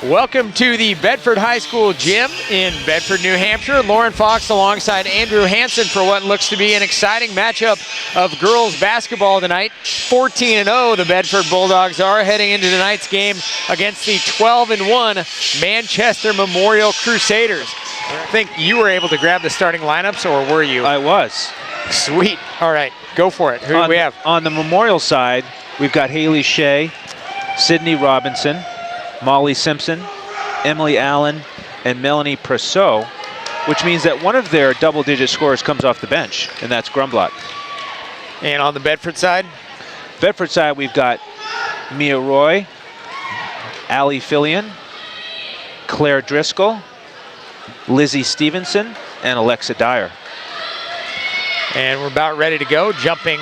Welcome to the Bedford High School Gym in Bedford, New Hampshire. Lauren Fox alongside Andrew Hansen for what looks to be an exciting matchup of girls basketball tonight. 14-0, the Bedford Bulldogs are heading into tonight's game against the 12-1 Manchester Memorial Crusaders. I think you were able to grab the starting lineups, or were you? I was. Sweet. All right, go for it. Who do we have? On the Memorial side, we've got Haley Shea, Sydney Robinson, Molly Simpson, Emily Allen, and Melanie Presseau, which means that one of their double-digit scorers comes off the bench, and that's Grumblot. And on the Bedford side? Bedford side, we've got Mia Roy, Allie Fillion, Claire Driscoll, Lizzie Stevenson, and Alexa Dyer. And we're about ready to go. Jumping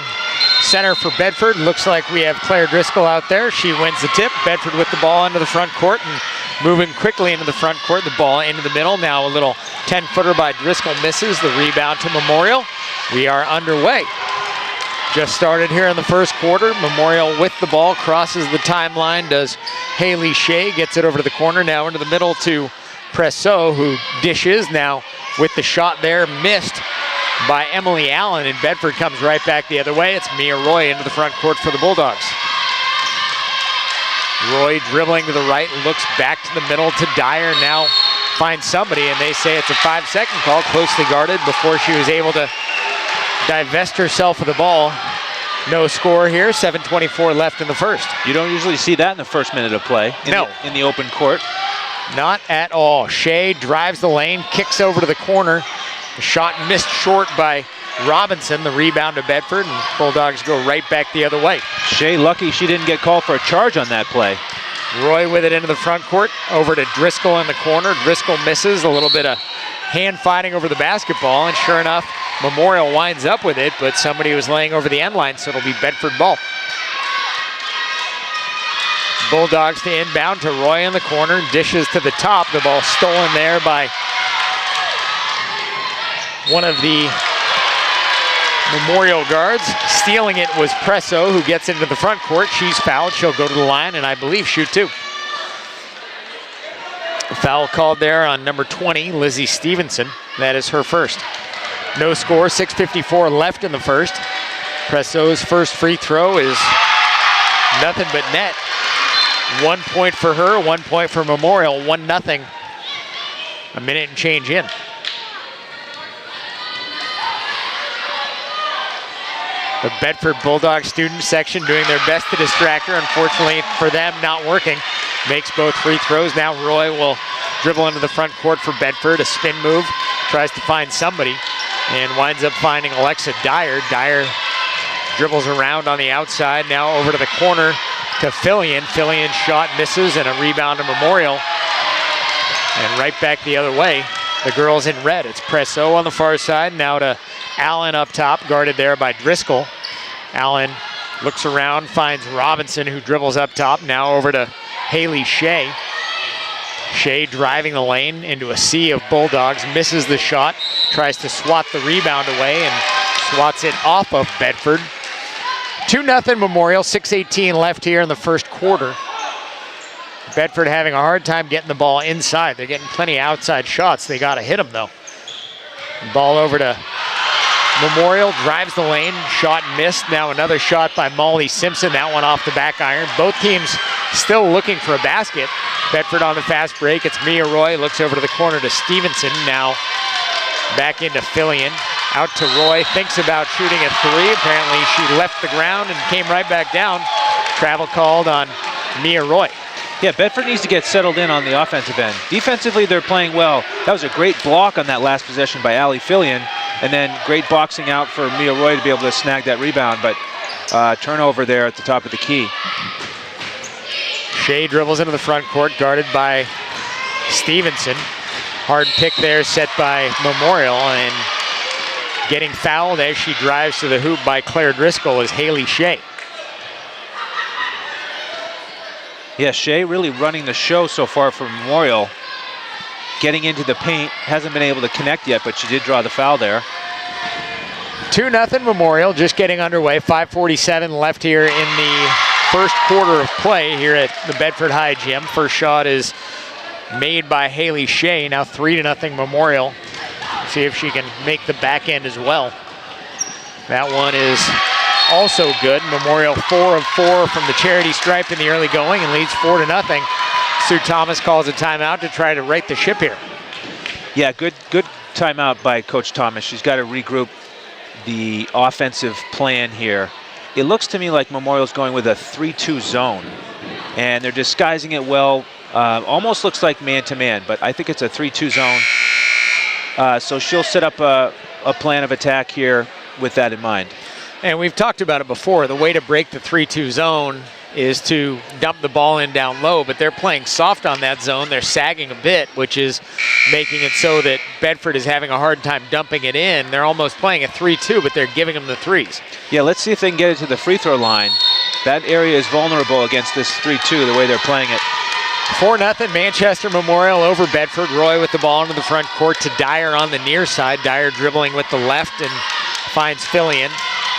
center for Bedford. Looks like we have Claire Driscoll out there. She wins the tip. Bedford with the ball into the front court and moving quickly into the front court. The ball into the middle. Now a little 10-footer by Driscoll misses. The rebound to Memorial. We are underway. Just started here in the first quarter. Memorial with the ball, crosses the timeline. Does Haley Shea, gets it over to the corner. Now into the middle to Presseau, who dishes. Now with the shot there, missed by Emily Allen, and Bedford comes right back the other way. It's Mia Roy into the front court for the Bulldogs. Roy dribbling to the right, looks back to the middle to Dyer, now finds somebody, and they say it's a 5-second call, closely guarded before she was able to divest herself of the ball. No score here, 7:24 left in the first. You don't usually see that in the first minute of play in the open court. Not at all. Shea drives the lane, kicks over to the corner. The shot missed short by Robinson. The rebound to Bedford, and Bulldogs go right back the other way. Shea lucky she didn't get called for a charge on that play. Roy with it into the front court, over to Driscoll in the corner. Driscoll misses, a little bit of hand fighting over the basketball, and sure enough, Memorial winds up with it, but somebody was laying over the end line, so it'll be Bedford ball. Bulldogs to inbound to Roy in the corner, dishes to the top. The ball stolen there by one of the Memorial guards. Stealing it was Presseau, who gets into the front court. She's fouled. She'll go to the line and I believe shoot two. Foul called there on number 20, Lizzie Stevenson. That is her first. No score, 6:54 left in the first. Presseau's first free throw is nothing but net. 1 point for her, 1 point for Memorial, 1-0. A minute and change in. The Bedford Bulldog student section doing their best to distract her. Unfortunately for them, not working. Makes both free throws. Now Roy will dribble into the front court for Bedford. A spin move, tries to find somebody, and winds up finding Alexa Dyer. Dyer dribbles around on the outside, now over to the corner to Fillion. Fillion's shot misses, and a rebound to Memorial. And right back the other way, the girls in red. It's Presseau on the far side, now to Allen up top, guarded there by Driscoll. Allen looks around, finds Robinson, who dribbles up top, now over to Haley Shea. Shea driving the lane into a sea of Bulldogs, misses the shot, tries to swat the rebound away and swats it off of Bedford. 2-0 Memorial, 6:18 left here in the first quarter. Bedford having a hard time getting the ball inside. They're getting plenty of outside shots. They got to hit them though. Ball over to Memorial, drives the lane, shot missed. Now another shot by Molly Simpson, that one off the back iron. Both teams still looking for a basket. Bedford on the fast break, it's Mia Roy, looks over to the corner to Stevenson. Now back into Fillion, out to Roy, thinks about shooting a three. Apparently she left the ground and came right back down. Travel called on Mia Roy. Yeah, Bedford needs to get settled in on the offensive end. Defensively, they're playing well. That was a great block on that last possession by Allie Fillion, and then great boxing out for Mia Roy to be able to snag that rebound, but turnover there at the top of the key. Shea dribbles into the front court, guarded by Stevenson. Hard pick there set by Memorial, and getting fouled as she drives to the hoop by Claire Driscoll is Haley Shea. Yeah, Shea really running the show so far for Memorial. Getting into the paint, hasn't been able to connect yet, but she did draw the foul there. 2-0 Memorial, just getting underway. 5:47 left here in the first quarter of play here at the Bedford High Gym. First shot is made by Haley Shea. Now 3-0 Memorial. See if she can make the back end as well. That one is also good. Memorial 4 of 4 from the charity stripe in the early going and leads 4-0. Sue Thomas calls a timeout to try to right the ship here. Yeah, good timeout by Coach Thomas. She's got to regroup the offensive plan here. It looks to me like Memorial's going with a 3-2 zone, and they're disguising it well. Almost looks like man-to-man, but I think it's a 3-2 zone. So she'll set up a plan of attack here with that in mind. And we've talked about it before. The way to break the 3-2 zone is to dump the ball in down low, but they're playing soft on that zone. They're sagging a bit, which is making it so that Bedford is having a hard time dumping it in. They're almost playing a 3-2, but they're giving them the threes. Yeah, let's see if they can get it to the free throw line. That area is vulnerable against this 3-2, the way they're playing it. 4-0 Manchester Memorial over Bedford. Roy with the ball into the front court to Dyer on the near side. Dyer dribbling with the left and finds Fillion.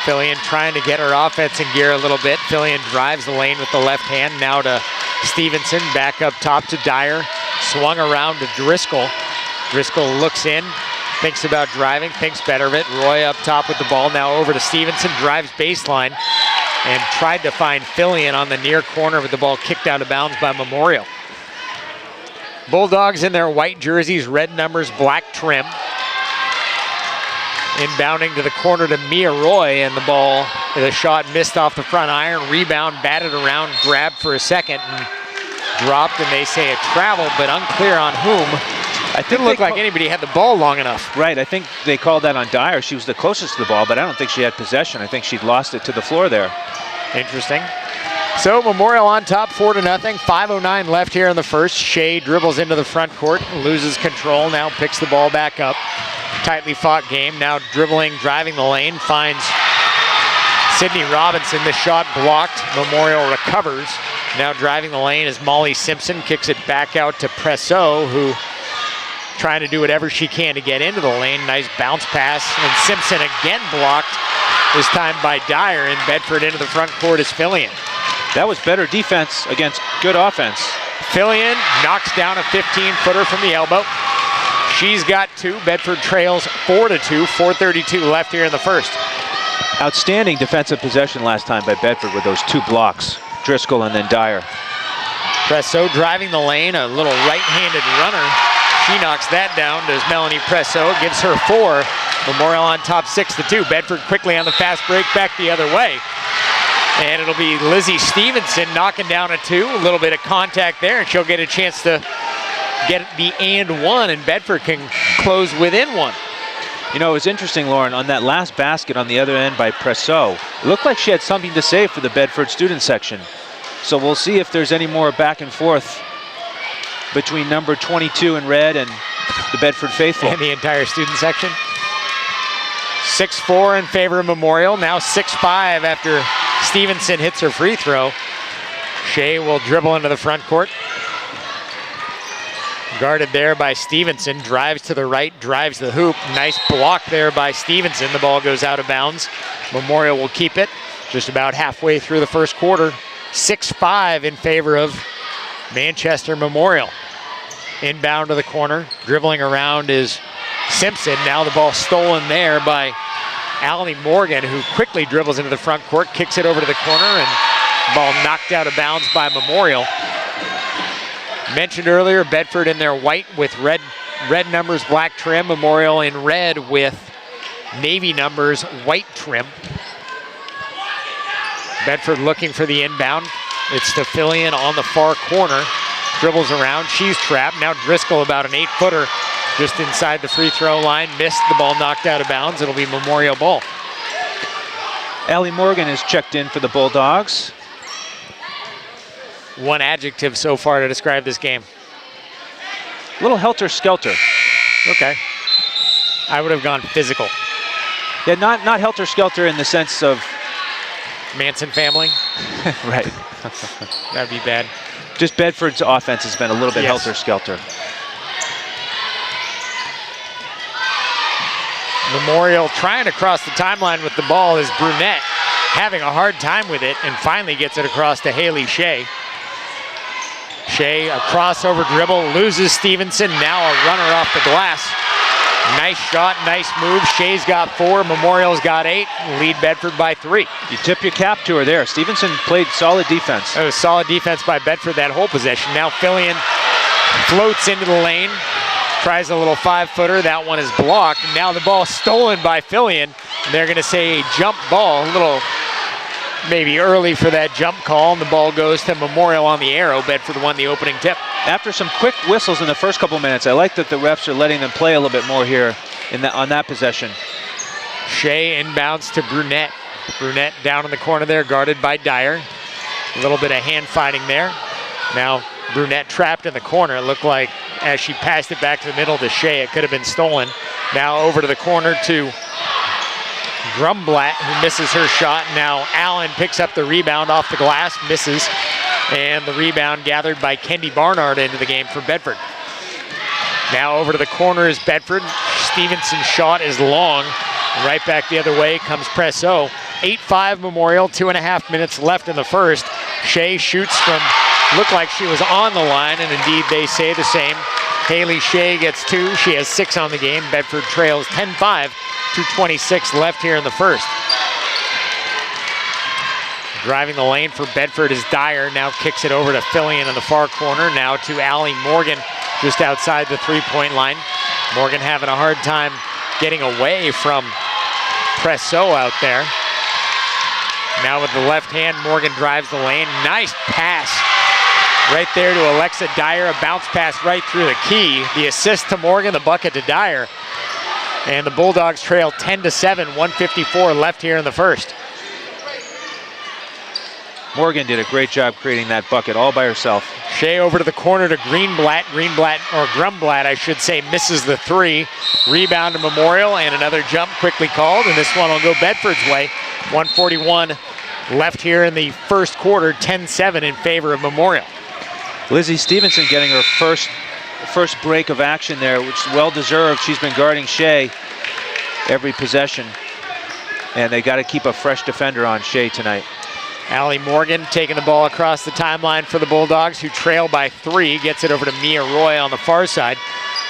Fillion trying to get her offense in gear a little bit. Fillion drives the lane with the left hand. Now to Stevenson, back up top to Dyer. Swung around to Driscoll. Driscoll looks in, thinks about driving, thinks better of it. Roy up top with the ball. Now over to Stevenson, drives baseline and tried to find Fillion on the near corner with the ball kicked out of bounds by Memorial. Bulldogs in their white jerseys, red numbers, black trim. Inbounding to the corner to Mia Roy, and the shot missed off the front iron. Rebound, batted around, grabbed for a second, and dropped, and they say it traveled, but unclear on whom. It didn't look like anybody had the ball long enough. Right, I think they called that on Dyer. She was the closest to the ball, but I don't think she had possession. I think she'd lost it to the floor there. Interesting. So Memorial on top, 4-0. 5:09 left here in the first. Shea dribbles into the front court, loses control, now picks the ball back up. Tightly fought game, now dribbling, driving the lane, finds Sydney Robinson. The shot blocked, Memorial recovers. Now driving the lane is Molly Simpson, kicks it back out to Presso, who trying to do whatever she can to get into the lane. Nice bounce pass, and Simpson again blocked, this time by Dyer, and Bedford into the front court is Fillion. That was better defense against good offense. Fillion knocks down a 15-footer from the elbow. She's got 2. Bedford trails 4-2, 4:32 left here in the first. Outstanding defensive possession last time by Bedford with those 2 blocks, Driscoll and then Dyer. Presso driving the lane, a little right-handed runner. She knocks that down, does Melanie Presso, gives her 4. Memorial on top 6-2. Bedford quickly on the fast break, back the other way. And it'll be Lizzie Stevenson knocking down a 2. A little bit of contact there, and she'll get a chance to get the and 1, and Bedford can close within 1. You know, it was interesting, Lauren, on that last basket on the other end by Presso, it looked like she had something to say for the Bedford student section. So we'll see if there's any more back and forth between number 22 in red and the Bedford faithful. And the entire student section. 6-4 in favor of Memorial, now 6-5 after Stevenson hits her free throw. Shea will dribble into the front court. Guarded there by Stevenson, drives to the right, drives the hoop. Nice block there by Stevenson. The ball goes out of bounds. Memorial will keep it just about halfway through the first quarter. 6-5 in favor of Manchester Memorial. Inbound to the corner, dribbling around is Simpson. Now the ball stolen there by Allie Morgan, who quickly dribbles into the front court, kicks it over to the corner, and ball knocked out of bounds by Memorial. Mentioned earlier, Bedford in their white with red numbers, black trim. Memorial in red with navy numbers, white trim. Bedford looking for the inbound. It's to Fillion on the far corner. Dribbles around, she's trapped. Now Driscoll, about an 8-footer, just inside the free throw line. Missed, the ball knocked out of bounds. It'll be Memorial ball. Allie Morgan is checked in for the Bulldogs. One adjective so far to describe this game. A little helter-skelter. Okay. I would have gone physical. Yeah, not helter-skelter in the sense of... Manson family? Right. That'd be bad. Just Bedford's offense has been a little bit helter-skelter. Memorial trying to cross the timeline with the ball is Brunette, having a hard time with it, and finally gets it across to Haley Shea. Shea, a crossover dribble, loses Stevenson, now a runner off the glass. Nice shot, nice move. Shea's got 4, Memorial's got 8, lead Bedford by 3. You tip your cap to her there. Stevenson played solid defense. It was solid defense by Bedford that whole possession. Now Fillion floats into the lane, tries a little 5-footer. That one is blocked. And now the ball stolen by Fillion. They're going to say a jump ball, a little maybe early for that jump call, and the ball goes to Memorial on the arrow. Bedford won the opening tip. After some quick whistles in the first couple minutes, I like that the refs are letting them play a little bit more here on that possession. Shea inbounds to Brunette. Brunette down in the corner there, guarded by Dyer. A little bit of hand fighting there. Now Brunette trapped in the corner. It looked like as she passed it back to the middle to Shea, it could have been stolen. Now over to the corner to Grumblatt, who misses her shot. Now Allen picks up the rebound off the glass, misses. And the rebound gathered by Kendi Barnard into the game for Bedford. Now over to the corner is Bedford. Stevenson's shot is long. Right back the other way comes Presso. 8-5 Memorial, 2.5 minutes left in the first. Shea shoots from, looked like she was on the line, and indeed they say the same. Haley Shea gets 2. She has 6 on the game. Bedford trails 10-5, 2:26 left here in the first. Driving the lane for Bedford is Dyer. Now kicks it over to Fillion in the far corner. Now to Allie Morgan just outside the 3-point line. Morgan having a hard time getting away from Presso out there. Now with the left hand, Morgan drives the lane. Nice pass right there to Alexa Dyer. A bounce pass right through the key. The assist to Morgan, the bucket to Dyer. And the Bulldogs trail 10-7, 1:54 left here in the first. Morgan did a great job creating that bucket all by herself. Shea over to the corner to Greenblatt. Or Grumblatt, I should say, misses the 3. Rebound to Memorial, and another jump quickly called, and this one will go Bedford's way. 1:41 left here in the first quarter, 10-7 in favor of Memorial. Lizzie Stevenson getting her first break of action there, which is well-deserved. She's been guarding Shea every possession, and they got to keep a fresh defender on Shea tonight. Allie Morgan taking the ball across the timeline for the Bulldogs, who trail by 3. Gets it over to Mia Roy on the far side.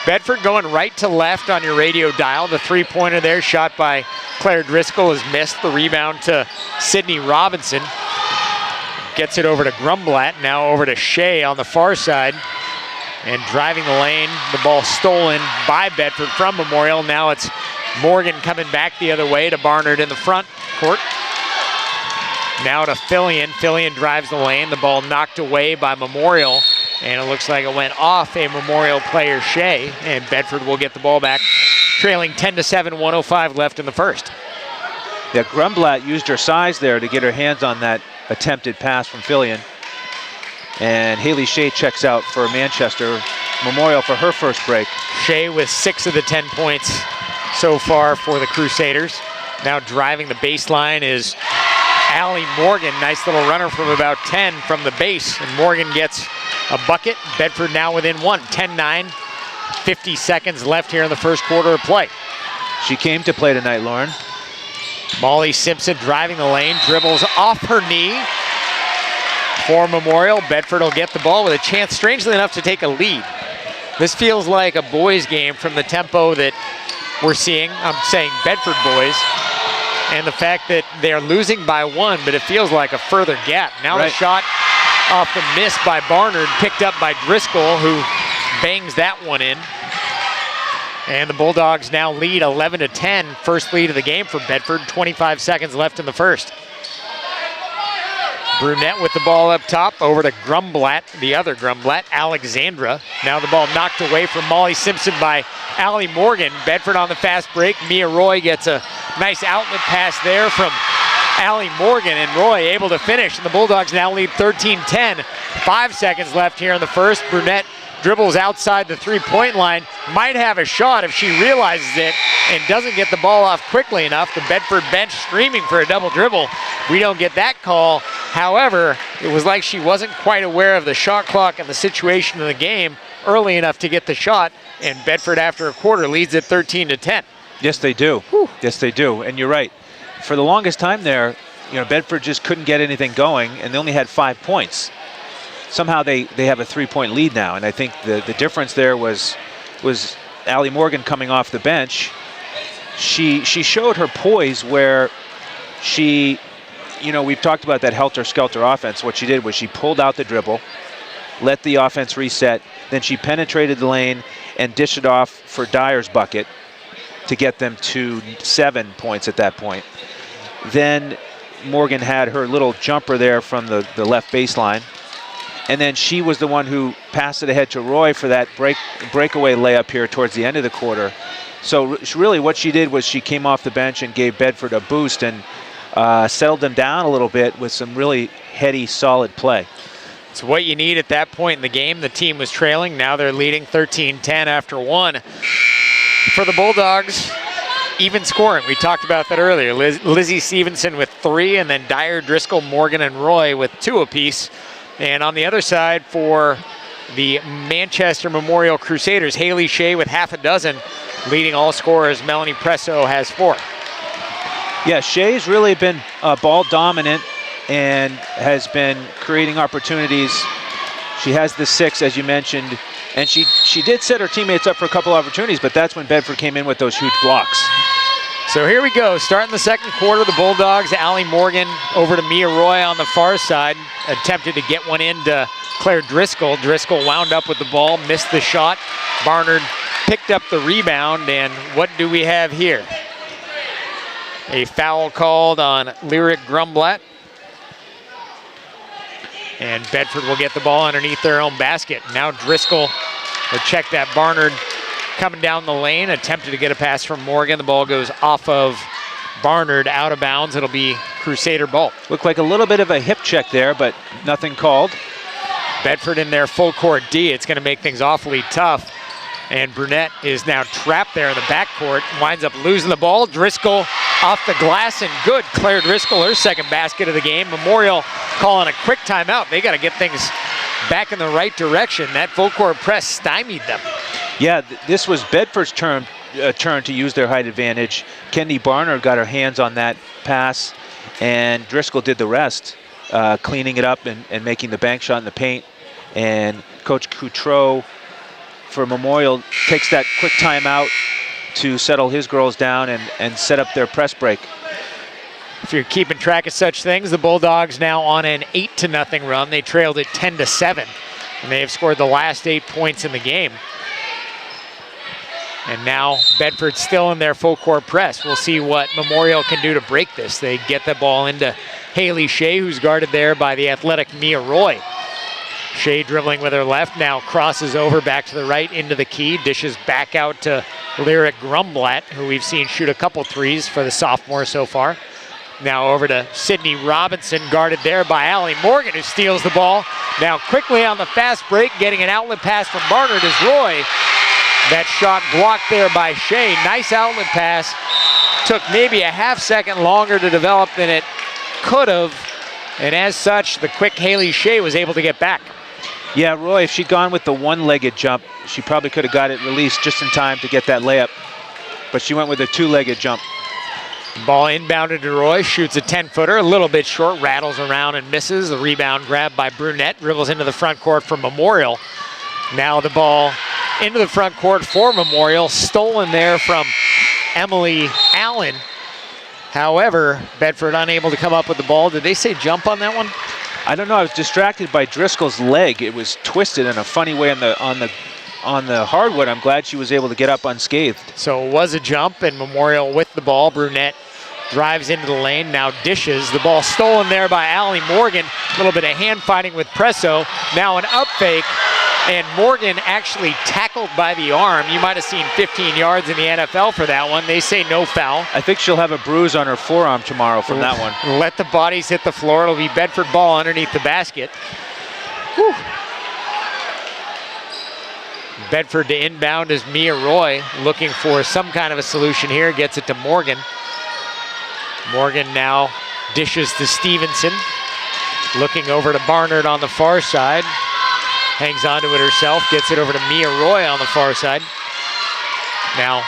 Bedford going right to left on your radio dial. The 3-pointer there, shot by Claire Driscoll, is missed. The rebound to Sydney Robinson. Gets it over to Grumblatt. Now over to Shea on the far side. And driving the lane, the ball stolen by Bedford from Memorial. Now it's Morgan coming back the other way to Barnard in the front court. Now to Fillion. Fillion drives the lane. The ball knocked away by Memorial. And it looks like it went off a Memorial player, Shea. And Bedford will get the ball back, trailing 10-7, 1:05 left in the first. Yeah, Grumblatt used her size there to get her hands on that attempted pass from Fillion. And Haley Shea checks out for Manchester. Memorial for her first break. Shea with 6 of the 10 points so far for the Crusaders. Now driving the baseline is Allie Morgan. Nice little runner from about 10 from the base. And Morgan gets a bucket. Bedford now within 1. 10-9. 50 seconds left here in the first quarter of play. She came to play tonight, Lauren. Molly Simpson driving the lane. Dribbles off her knee for Memorial. Bedford will get the ball with a chance, strangely enough, to take a lead. This feels like a boys game from the tempo that we're seeing. I'm saying Bedford boys. And the fact that they're losing by 1, but it feels like a further gap. Now the shot off the miss by Barnard, picked up by Driscoll, who bangs that one in. And the Bulldogs now lead 11-10, first lead of the game for Bedford. 25 seconds left in the first. Brunette with the ball up top, over to Grumblatt, the other Grumblatt, Alexandra. Now the ball knocked away from Molly Simpson by Allie Morgan. Bedford on the fast break. Mia Roy gets a nice outlet pass there from Allie Morgan, and Roy able to finish. And the Bulldogs now lead 13-10. 5 seconds left here in the first. Brunette dribbles outside the 3-point line. Might have a shot if she realizes it and doesn't get the ball off quickly enough. The Bedford bench screaming for a double dribble. We don't get that call. However, it was like she wasn't quite aware of the shot clock and the situation of the game early enough to get the shot. And Bedford, after a quarter, leads at 13-10. Yes, they do. Whew. Yes, they do. And you're right. For the longest time there, Bedford just couldn't get anything going, and they only had 5 points. somehow they have a 3-point lead now. And I think the difference there was Allie Morgan coming off the bench. She showed her poise where she, we've talked about that helter-skelter offense. What she did was she pulled out the dribble, let the offense reset, then she penetrated the lane and dished it off for Dyer's bucket to get them to 7 points at that point. Then Morgan had her little jumper there from the left baseline. And then she was the one who passed it ahead to Roy for that breakaway layup here towards the end of the quarter. So really what she did was she came off the bench and gave Bedford a boost and settled them down a little bit with some really heady, solid play. It's what you need at that point in the game. The team was trailing. Now they're leading 13-10 after one. For the Bulldogs, even scoring. We talked about that earlier. Lizzie Stevenson with 3, and then Dyer, Driscoll, Morgan, and Roy with 2 apiece. And on the other side for the Manchester Memorial Crusaders, Haley Shea with half a dozen, leading all scorers. Melanie Presso has 4. Yeah, Shea's really been ball dominant and has been creating opportunities. She has the 6, as you mentioned, and she did set her teammates up for a couple opportunities, but that's when Bedford came in with those huge blocks. So here we go, starting the second quarter, the Bulldogs, Allie Morgan over to Mia Roy on the far side, attempted to get one into Claire Driscoll. Driscoll wound up with the ball, missed the shot. Barnard picked up the rebound, and what do we have here? A foul called on Lyric Grumblatt. And Bedford will get the ball underneath their own basket. Now Driscoll will check that. Barnard coming down the lane, attempted to get a pass from Morgan. The ball goes off of Barnard, out of bounds. It'll be Crusader ball. Looked like a little bit of a hip check there, but nothing called. Bedford in their full court D. It's going to make things awfully tough. And Brunette is now trapped there in the backcourt, winds up losing the ball. Driscoll off the glass and good. Claire Driscoll, her second basket of the game. Memorial calling a quick timeout. They got to get things back in the right direction. That full court press stymied them. Yeah, this was Bedford's turn to use their height advantage. Kendi Barnard got her hands on that pass, and Driscoll did the rest, cleaning it up and making the bank shot in the paint. And Coach Coutreau for Memorial takes that quick timeout to settle his girls down and set up their press break. If you're keeping track of such things, the Bulldogs now on an 8-0 run. They trailed it 10-7, and they have scored the last 8 points in the game. And now Bedford still in their full court press. We'll see what Memorial can do to break this. They get the ball into Haley Shea, who's guarded there by the athletic Mia Roy. Shea dribbling with her left, now crosses over back to the right into the key, dishes back out to Lyric Grumblatt, who we've seen shoot a couple threes for the sophomore so far. Now over to Sydney Robinson, guarded there by Allie Morgan, who steals the ball. Now quickly on the fast break, getting an outlet pass from Barnard is Roy. That shot blocked there by Shea. Nice outlet pass. Took maybe a half second longer to develop than it could have. And as such, the quick Haley Shea was able to get back. Yeah, Roy, if she'd gone with the one-legged jump, she probably could have got it released just in time to get that layup. But she went with a two-legged jump. Ball inbounded to Roy, shoots a 10-footer, a little bit short, rattles around and misses. The rebound grabbed by Brunette, dribbles into the front court for Memorial. Now the ball into the front court for Memorial, stolen there from Emily Allen. However, Bedford unable to come up with the ball. Did they say jump on that one? I don't know. I was distracted by Driscoll's leg. It was twisted in a funny way on the hardwood. I'm glad she was able to get up unscathed. So it was a jump, and Memorial with the ball. Brunette drives into the lane, now dishes. The ball stolen there by Allie Morgan. A little bit of hand fighting with Presso. Now an up fake, and Morgan actually tackled by the arm. You might have seen 15 yards in the NFL for that one. They say no foul. I think she'll have a bruise on her forearm tomorrow from that one. Let the bodies hit the floor. It'll be Bedford ball underneath the basket. Whew. Bedford to inbound is Mia Roy, looking for some kind of a solution here. Gets it to Morgan. Morgan now dishes to Stevenson. Looking over to Barnard on the far side. Hangs onto it herself, gets it over to Mia Roy on the far side. Now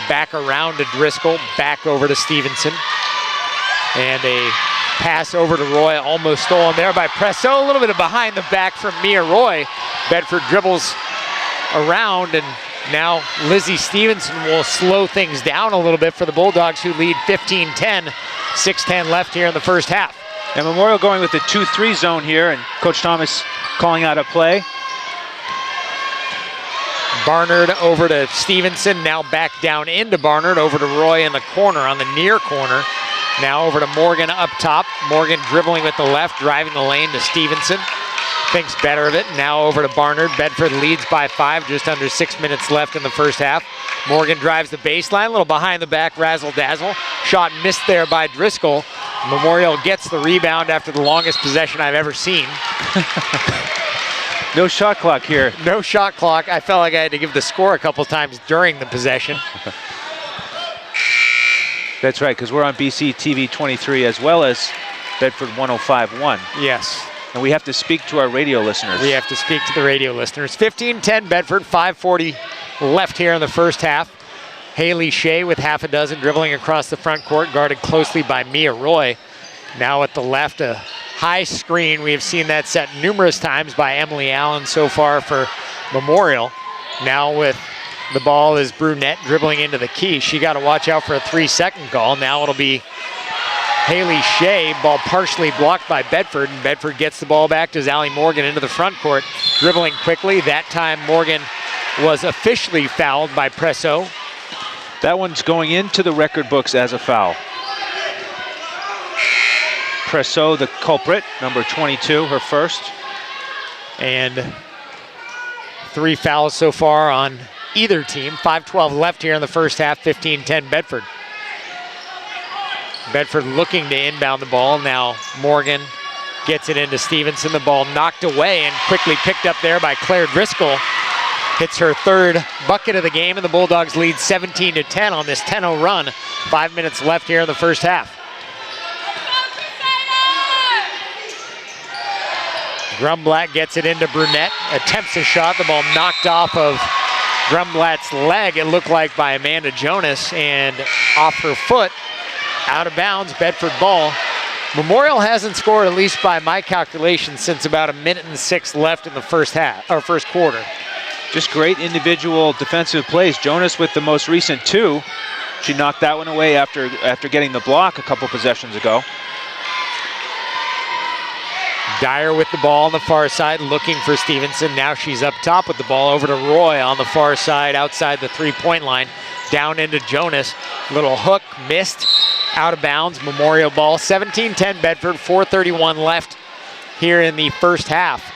back around to Driscoll, back over to Stevenson. And a pass over to Roy, almost stolen there by Presso. A little bit of behind the back from Mia Roy. Bedford dribbles around, and now Lizzie Stevenson will slow things down a little bit for the Bulldogs, who lead 15-10. 6:10 left here in the first half. And Memorial going with the 2-3 zone here, and Coach Thomas calling out a play. Barnard over to Stevenson, now back down into Barnard, over to Roy in the corner, on the near corner. Now over to Morgan up top. Morgan dribbling with the left, driving the lane to Stevenson. Thinks better of it. Now over to Barnard. Bedford leads by 5, just under 6 minutes left in the first half. Morgan drives the baseline, a little behind the back, razzle-dazzle. Shot missed there by Driscoll. Memorial gets the rebound after the longest possession I've ever seen. No shot clock here. No shot clock. I felt like I had to give the score a couple times during the possession. That's right, because we're on BCTV 23 as well as Bedford 105.1. Yes. And we have to speak to our radio listeners. We have to speak to the radio listeners. 15-10 Bedford, 5:40 left here in the first half. Haley Shea with half a dozen dribbling across the front court, guarded closely by Mia Roy. Now at the left, a high screen. We have seen that set numerous times by Emily Allen so far for Memorial. Now with the ball is Brunette dribbling into the key. She got to watch out for a 3-second call. Now it'll be Haley Shea, ball partially blocked by Bedford, and Bedford gets the ball back to Zally Morgan into the front court, dribbling quickly. That time Morgan was officially fouled by Presso. That one's going into the record books as a foul. Presso, the culprit, number 22, her first. And 3 fouls so far on either team. 5:12 left here in the first half, 15-10 Bedford. Bedford looking to inbound the ball. Now Morgan gets it into Stevenson. The ball knocked away and quickly picked up there by Claire Driscoll. Hits her 3rd bucket of the game, and the Bulldogs lead 17-10 on this 10-0 run. 5 minutes left here in the first half. Grumblatt gets it into Brunette. Attempts a shot. The ball knocked off of Grumblatt's leg, it looked like, by Amanda Jonas, and off her foot. Out of bounds, Bedford ball. Memorial hasn't scored, at least by my calculations, since about 1:06 left in the first half, or first quarter. Just great individual defensive plays. Jonas with the most recent 2. She knocked that one away after getting the block a couple possessions ago. Dyer with the ball on the far side, looking for Stevenson. Now she's up top with the ball, over to Roy on the far side, outside the 3-point line. Down into Jonas. Little hook, missed. Out of bounds, Memorial ball. 17-10 Bedford, 4:31 left here in the first half.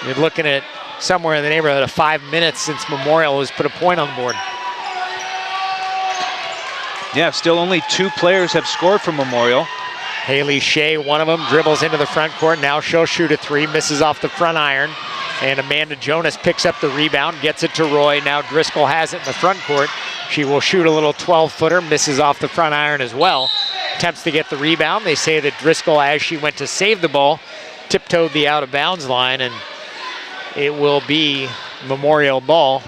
You're looking at somewhere in the neighborhood of 5 minutes since Memorial has put a point on the board. Yeah, still only 2 players have scored for Memorial. Haley Shea, one of them, dribbles into the front court. Now she'll shoot a 3, misses off the front iron. And Amanda Jonas picks up the rebound, gets it to Roy. Now Driscoll has it in the front court. She will shoot a little 12-footer, misses off the front iron as well. Attempts to get the rebound. They say that Driscoll, as she went to save the ball, tiptoed the out-of-bounds line, and it will be Memorial ball.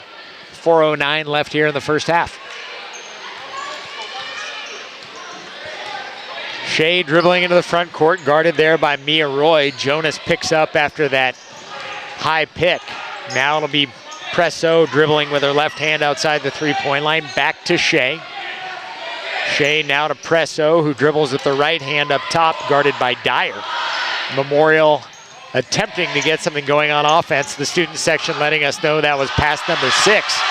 4:09 left here in the first half. Shea dribbling into the front court, guarded there by Mia Roy. Jonas picks up after that high pick. Now it'll be Presso dribbling with her left hand outside the 3-point line. Back to Shea. Shea now to Presso, who dribbles with the right hand up top, guarded by Dyer. Memorial attempting to get something going on offense. The student section letting us know that was pass number 6.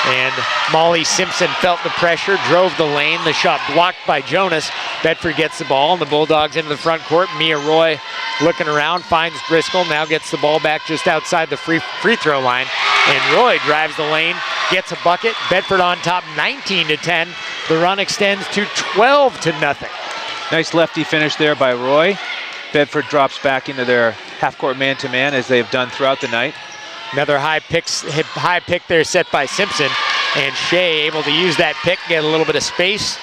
And Molly Simpson felt the pressure, drove the lane. The shot blocked by Jonas. Bedford gets the ball, and the Bulldogs into the front court. Mia Roy looking around, finds Driscoll, now gets the ball back just outside the free throw line. And Roy drives the lane, gets a bucket. Bedford on top, 19-10. The run extends to 12-0. Nice lefty finish there by Roy. Bedford drops back into their half-court man-to-man, as they've done throughout the night. Another high pick there set by Simpson, and Shea able to use that pick, get a little bit of space,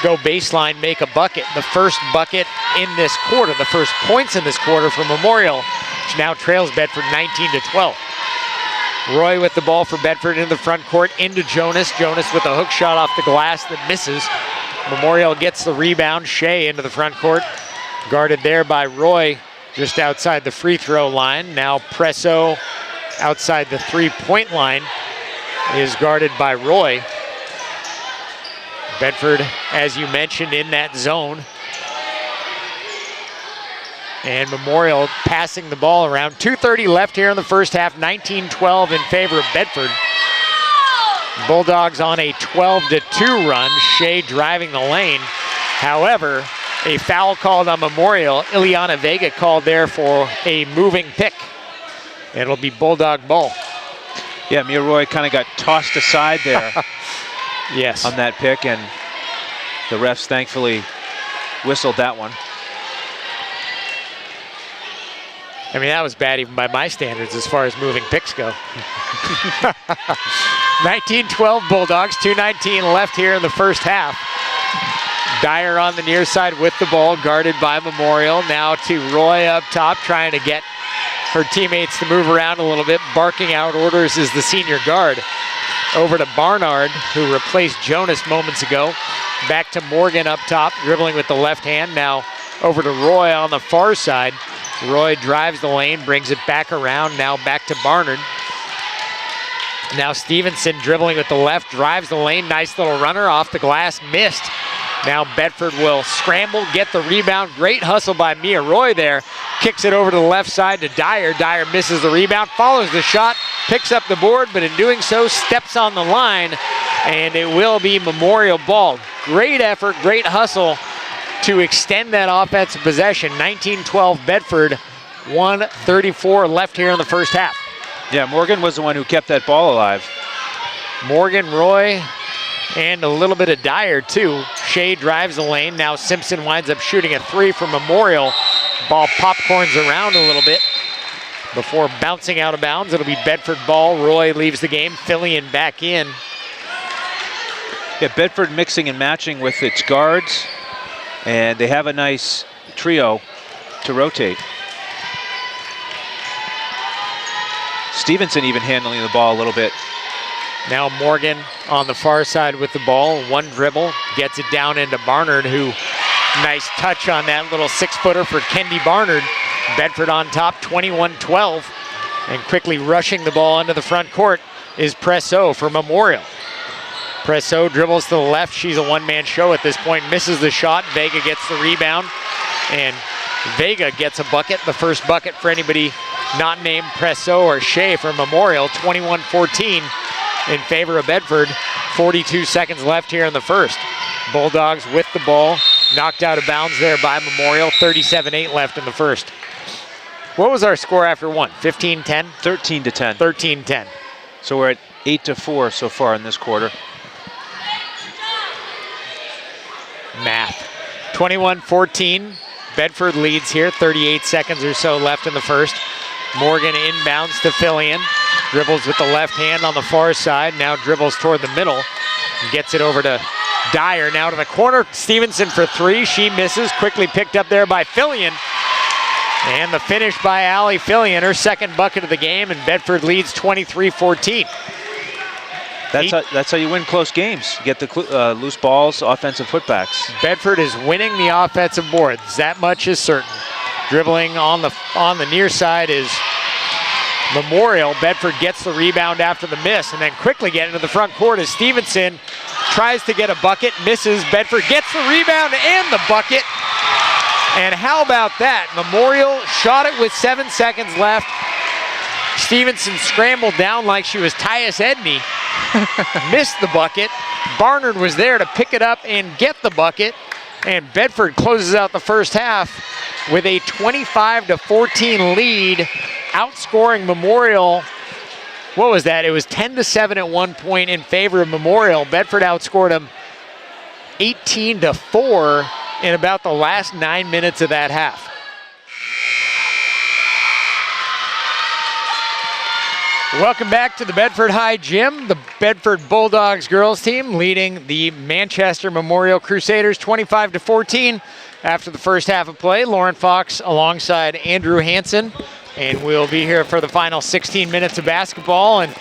go baseline, make a bucket. The first bucket in this quarter, the first points in this quarter for Memorial, which now trails Bedford 19-12. Roy with the ball for Bedford into the front court, into Jonas. Jonas with a hook shot off the glass that misses. Memorial gets the rebound. Shea into the front court. Guarded there by Roy just outside the free throw line. Now Presso outside the three-point line is guarded by Roy. Bedford, as you mentioned, in that zone. And Memorial passing the ball around. 2:30 left here in the first half, 19-12 in favor of Bedford. Bulldogs on a 12-2 run. Shea driving the lane. However, a foul called on Memorial. Ileana Vega called there for a moving pick. It'll be Bulldog ball. Yeah, Mia Roy kind of got tossed aside there. Yes. On that pick, and the refs thankfully whistled that one. I mean, that was bad even by my standards as far as moving picks go. 19-12 Bulldogs, 2:19 left here in the first half. Dyer on the near side with the ball, guarded by Memorial. Now to Roy up top, trying to get her teammates to move around a little bit. Barking out orders is the senior guard. Over to Barnard, who replaced Jonas moments ago. Back to Morgan up top, dribbling with the left hand. Now over to Roy on the far side. Roy drives the lane, brings it back around. Now back to Barnard. Now Stevenson dribbling with the left, drives the lane. Nice little runner off the glass, missed. Now Bedford will scramble, get the rebound. Great hustle by Mia Roy there. Kicks it over to the left side to Dyer. Dyer misses the rebound, follows the shot, picks up the board, but in doing so, steps on the line, and it will be Memorial ball. Great effort, great hustle to extend that offensive possession. 19-12 Bedford, 1:34 left here in the first half. Yeah, Morgan was the one who kept that ball alive. Morgan, Roy, and a little bit of Dyer too. Shea drives the lane. Now Simpson winds up shooting a three from Memorial. Ball popcorns around a little bit before bouncing out of bounds. It'll be Bedford ball. Roy leaves the game. Fillion back in. Yeah, Bedford mixing and matching with its guards, and they have a nice trio to rotate. Stevenson even handling the ball a little bit. Now Morgan on the far side with the ball. One dribble, gets it down into Barnard, who, nice touch on that little 6-footer for Kendi Barnard. Bedford on top, 21-12. And quickly rushing the ball into the front court is Presso for Memorial. Presso dribbles to the left. She's a one-man show at this point. Misses the shot. Vega gets the rebound. And Vega gets a bucket. The first bucket for anybody not named Presso or Shea for Memorial. 21-14 in favor of Bedford. 42 seconds left here in the first. Bulldogs with the ball. Knocked out of bounds there by Memorial. 37-8 left in the first. What was our score after one? 15-10? 13-10. 13-10. So we're at 8-4 so far in this quarter. Math. 21-14. Bedford leads here. 38 seconds or so left in the first. Morgan inbounds to Fillion. Dribbles with the left hand on the far side. Now dribbles toward the middle. Gets it over to Dyer. Now to the corner. Stevenson for three. She misses. Quickly picked up there by Fillion. And the finish by Allie Fillion, her second bucket of the game, and Bedford leads 23-14. That's how you win close games. You get the loose balls, offensive putbacks. Bedford is winning the offensive boards. That much is certain. Dribbling on the near side is Memorial. Bedford gets the rebound after the miss, and then quickly get into the front court as Stevenson tries to get a bucket, misses. Bedford gets the rebound and the bucket. And how about that? Memorial shot it with 7 seconds left. Stevenson scrambled down like she was Tyus Edney. Missed the bucket. Barnard was there to pick it up and get the bucket. And Bedford closes out the first half with a 25-14 lead, outscoring Memorial. What was that? It was 10-7 at one point in favor of Memorial. Bedford outscored them 18-4 in about the last 9 minutes of that half. Welcome back to the Bedford High Gym. The Bedford Bulldogs girls team leading the Manchester Memorial Crusaders 25-14 after the first half of play. Lauren Fox alongside Andrew Hansen, and we'll be here for the final 16 minutes of basketball. And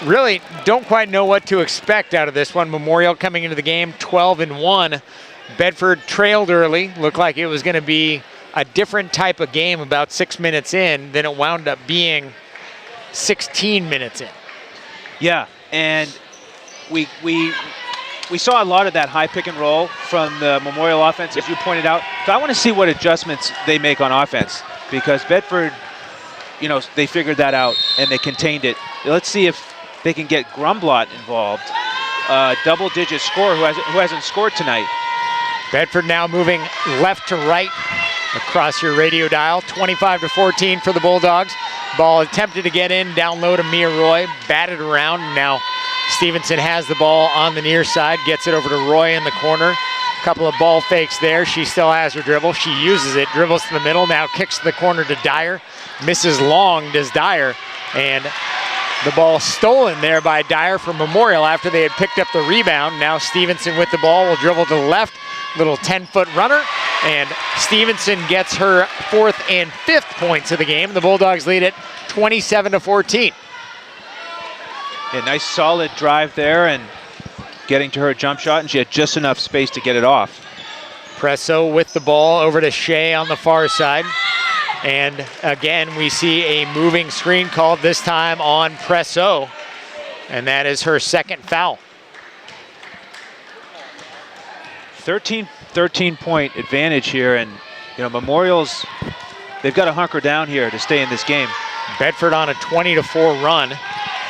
really don't quite know what to expect out of this one. Memorial coming into the game 12-1. Bedford trailed early. Looked like it was going to be a different type of game about 6 minutes in than it wound up being 16 minutes in. Yeah, and we saw a lot of that high pick and roll from the Memorial offense, as you pointed out. So I want to see what adjustments they make on offense, because Bedford, you know, they figured that out and they contained it. Let's see if they can get Grumblot involved, double-digit scorer who hasn't scored tonight. Bedford now moving left to right across your radio dial. 25-14 for the Bulldogs. Ball attempted to get in, down low to Mia Roy, batted around. Now Stevenson has the ball on the near side, gets it over to Roy in the corner. Couple of ball fakes there. She still has her dribble. She uses it, dribbles to the middle, now kicks to the corner to Dyer. Misses long, does Dyer, and the ball stolen there by Dyer from Memorial after they had picked up the rebound. Now Stevenson with the ball will dribble to the left. Little 10-foot runner, and Stevenson gets her 4th and 5th points of the game. The Bulldogs lead it 27-14. Yeah, nice solid drive there and getting to her jump shot, and she had just enough space to get it off. Presso with the ball over to Shea on the far side. And again, we see a moving screen called, this time on Presso, and that is her 2nd foul. 13-point advantage here, and you know, Memorial's, they've got to hunker down here to stay in this game. Bedford on a 20-4 run.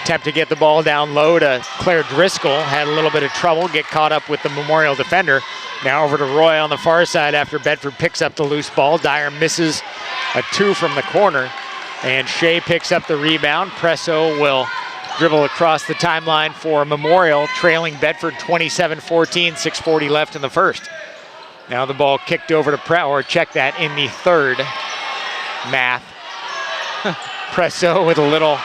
Attempt to get the ball down low to Claire Driscoll. Had a little bit of trouble, get caught up with the Memorial defender. Now over to Roy on the far side after Bedford picks up the loose ball. Dyer misses a 2 from the corner, and Shea picks up the rebound. Presso will dribble across the timeline for Memorial, trailing Bedford 27-14, 6:40 left in the first. Now the ball kicked over to or check that, in the third. Math. Presso with a little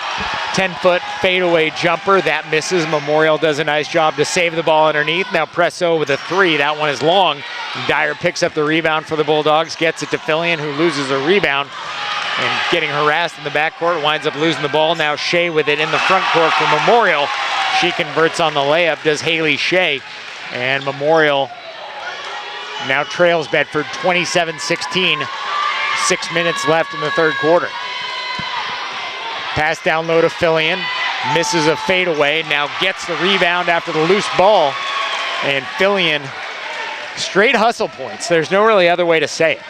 10-foot fadeaway jumper. That misses. Memorial does a nice job to save the ball underneath. Now Presso with a 3. That one is long. Dyer picks up the rebound for the Bulldogs, gets it to Fillion, who loses a rebound. And getting harassed in the backcourt, winds up losing the ball. Now Shea with it in the front court for Memorial. She converts on the layup, does Haley Shea. And Memorial now trails Bedford 27-16. 6 minutes left in the third quarter. Pass down low to Fillion. Misses a fadeaway. Now gets the rebound after the loose ball. And Fillion, straight hustle points. There's no really other way to say it.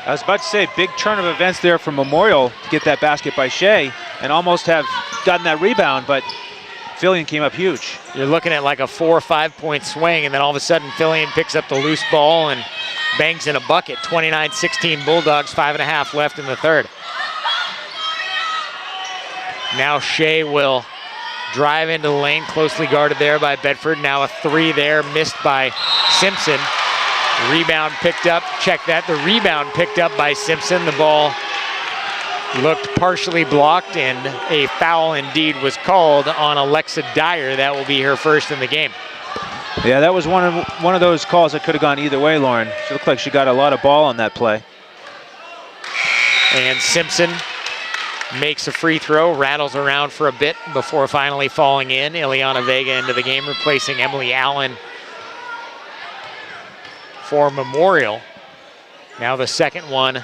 I was about to say, big turn of events there for Memorial to get that basket by Shea and almost have gotten that rebound, but Fillion came up huge. You're looking at like a 4 or 5 point swing, and then all of a sudden Fillion picks up the loose ball and bangs in a bucket. 29-16 Bulldogs, 5.5 left in the third. Now Shea will drive into the lane, closely guarded there by Bedford. Now a 3 there, missed by Simpson. Rebound picked up, check that, the rebound picked up by Simpson. The ball looked partially blocked, and a foul indeed was called on Alexa Dyer. That will be her first in the game. Yeah, that was one of those calls that could have gone either way, Lauren. She looked like she got a lot of ball on that play. And Simpson makes a free throw, rattles around for a bit before finally falling in. Ileana Vega into the game, replacing Emily Allen for Memorial. Now the second one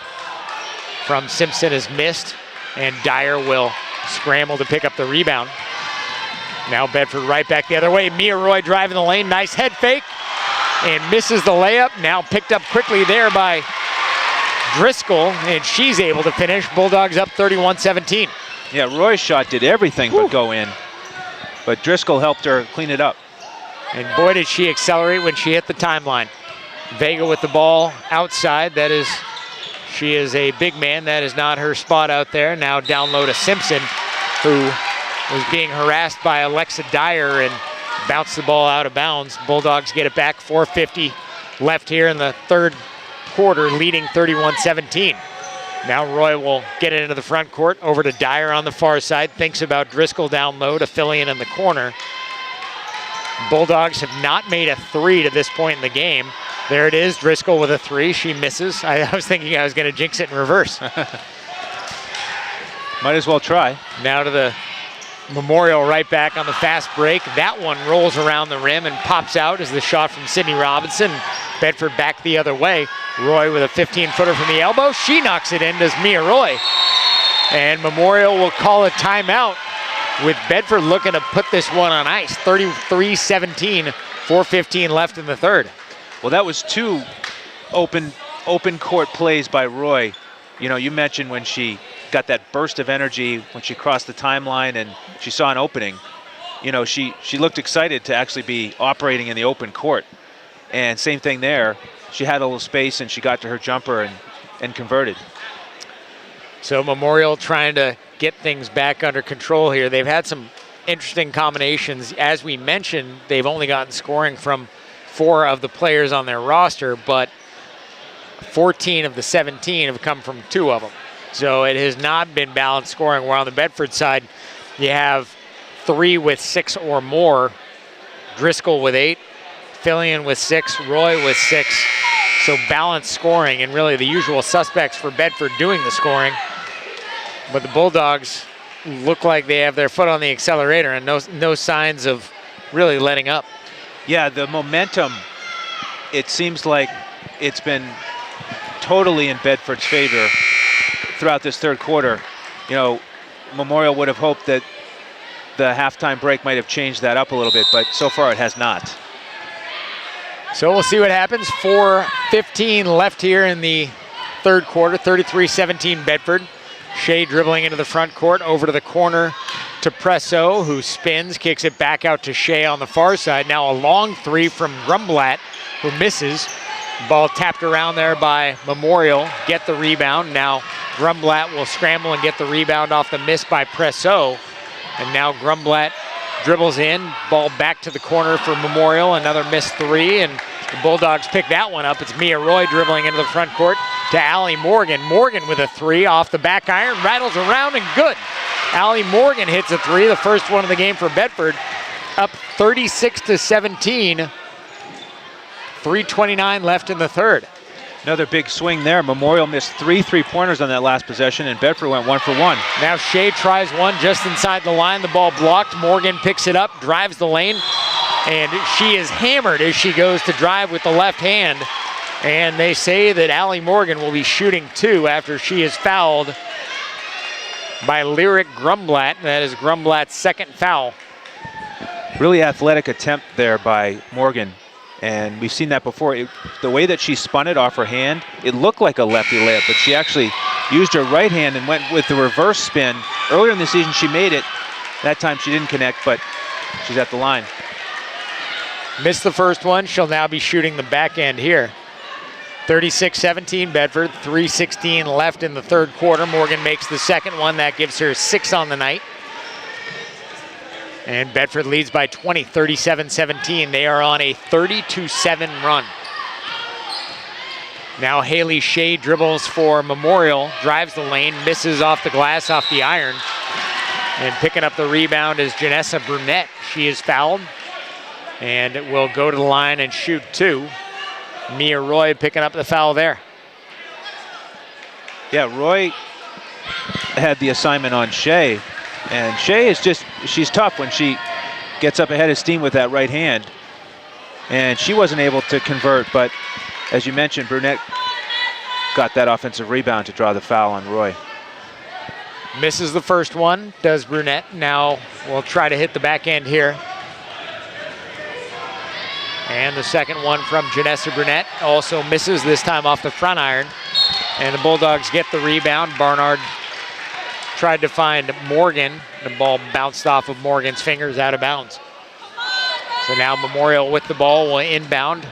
from Simpson is missed, and Dyer will scramble to pick up the rebound. Now Bedford right back the other way. Mia Roy driving the lane, nice head fake, and misses the layup. Now picked up quickly there by Driscoll, and she's able to finish. Bulldogs up 31-17. Yeah, Roy's shot did everything but go in, but Driscoll helped her clean it up. And boy, did she accelerate when she hit the timeline. Vega with the ball outside. That is, she is a big man. That is not her spot out there. Now down low to Simpson, who was being harassed by Alexa Dyer and bounced the ball out of bounds. Bulldogs get it back. 4:50 left here in the third quarter, leading 31-17. Now Roy will get it into the front court, over to Dyer on the far side. Thinks about Driscoll down low to Fillion in the corner. Bulldogs have not made a 3 to this point in the game. There it is, Driscoll with a 3. She misses. I was thinking I was going to jinx it in reverse. Might as well try. Now to the Memorial right back on the fast break. That one rolls around the rim and pops out as the shot from Sydney Robinson. Bedford back the other way. Roy with a 15-footer from the elbow. She knocks it in, does Mia Roy. And Memorial will call a timeout with Bedford looking to put this one on ice. 33-17, 4:15 left in the third. Well, that was two open court plays by Roy. You know, you mentioned when she got that burst of energy when she crossed the timeline and she saw an opening. You know, she looked excited to actually be operating in the open court. And same thing there. She had a little space and she got to her jumper and converted. So Memorial trying to get things back under control here. They've had some interesting combinations. As we mentioned, they've only gotten scoring from 4 of the players on their roster, but 14 of the 17 have come from 2 of them. So it has not been balanced scoring. While on the Bedford side, you have 3 with 6 or more. Driscoll with 8, Fillion with 6, Roy with 6. So balanced scoring, and really the usual suspects for Bedford doing the scoring. But the Bulldogs look like they have their foot on the accelerator and no signs of really letting up. Yeah, the momentum, it seems like it's been totally in Bedford's favor throughout this third quarter. You know, Memorial would have hoped that the halftime break might have changed that up a little bit, but so far it has not. So we'll see what happens. 4:15 left here in the third quarter, 33-17 Bedford. Shea dribbling into the front court, over to the corner to Presso, who spins, kicks it back out to Shea on the far side. Now a long 3 from Grumblatt, who misses. Ball tapped around there by Memorial, get the rebound. Now Grumblatt will scramble and get the rebound off the miss by Presso. And now Grumblatt dribbles in, ball back to the corner for Memorial, another missed 3, and the Bulldogs pick that one up. It's Mia Roy dribbling into the front court to Allie Morgan. Morgan with a 3 off the back iron, rattles around and good. Allie Morgan hits a 3, the first one of the game for Bedford, up 36-17. 3:29 left in the third. Another big swing there. Memorial missed 3 3-pointers on that last possession, and Bedford went 1 for 1. Now Shea tries one just inside the line. The ball blocked. Morgan picks it up, drives the lane, and she is hammered as she goes to drive with the left hand. And they say that Allie Morgan will be shooting 2 after she is fouled by Lyric Grumblatt. That is Grumblatt's second foul. Really athletic attempt there by Morgan. And we've seen that before. The way that she spun it off her hand, it looked like a lefty layup, but she actually used her right hand and went with the reverse spin. Earlier in the season, she made it. That time she didn't connect, but she's at the line. Missed the first one. She'll now be shooting the back end here. 36-17 Bedford, 3:16 left in the third quarter. Morgan makes the second one. That gives her 6 on the night. And Bedford leads by 20, 37-17. They are on a 32-7 run. Now Haley Shea dribbles for Memorial, drives the lane, misses off the glass, off the iron. And picking up the rebound is Janessa Brunette. She is fouled and will go to the line and shoot 2. Mia Roy picking up the foul there. Yeah, Roy had the assignment on Shea. And Shea is she's tough when she gets up ahead of steam with that right hand. And she wasn't able to convert, but as you mentioned, Brunette got that offensive rebound to draw the foul on Roy. Misses the first one, does Brunette. Now we'll try to hit the back end here. And the second one from Janessa Brunette also misses, this time off the front iron. And the Bulldogs get the rebound. Barnard tried to find Morgan. The ball bounced off of Morgan's fingers, out of bounds. So now Memorial with the ball will inbound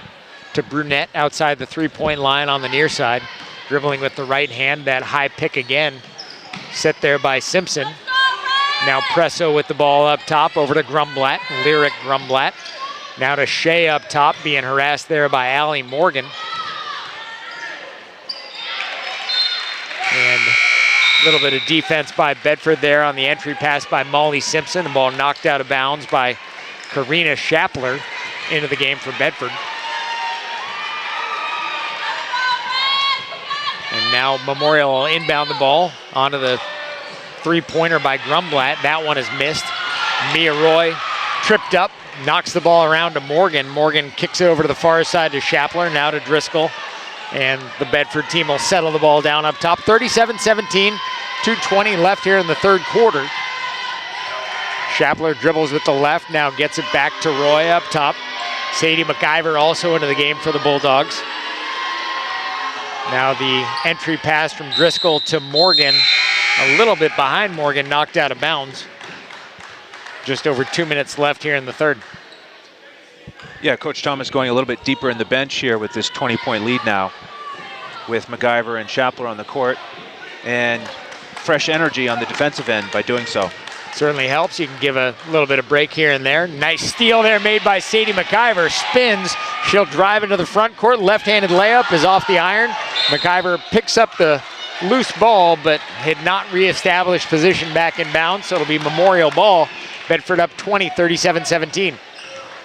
to Brunette outside the 3-point line on the near side. Dribbling with the right hand, that high pick again. Set there by Simpson. Now Presso with the ball up top, over to Grumblatt, Lyric Grumblatt. Now to Shea up top, being harassed there by Allie Morgan. And a little bit of defense by Bedford there on the entry pass by Molly Simpson. The ball knocked out of bounds by Karina Schapler into the game for Bedford. And now Memorial will inbound the ball onto the 3-pointer by Grumblatt. That one is missed. Mia Roy tripped up, knocks the ball around to Morgan. Morgan kicks it over to the far side to Shapler, now to Driscoll. And the Bedford team will settle the ball down up top. 37-17, 2:20 left here in the third quarter. Shapler dribbles with the left, now gets it back to Roy up top. Sadie McIver also into the game for the Bulldogs. Now the entry pass from Driscoll to Morgan, a little bit behind Morgan, knocked out of bounds. Just over 2 minutes left here in the third. Yeah, Coach Thomas going a little bit deeper in the bench here with this 20-point lead now, with McIver and Shapler on the court, and fresh energy on the defensive end by doing so. Certainly helps. You can give a little bit of break here and there. Nice steal there made by Sadie McIver. Spins. She'll drive into the front court. Left-handed layup is off the iron. McIver picks up the loose ball, but had not reestablished position back in bounds, so it'll be Memorial ball. Bedford up 20, 37-17.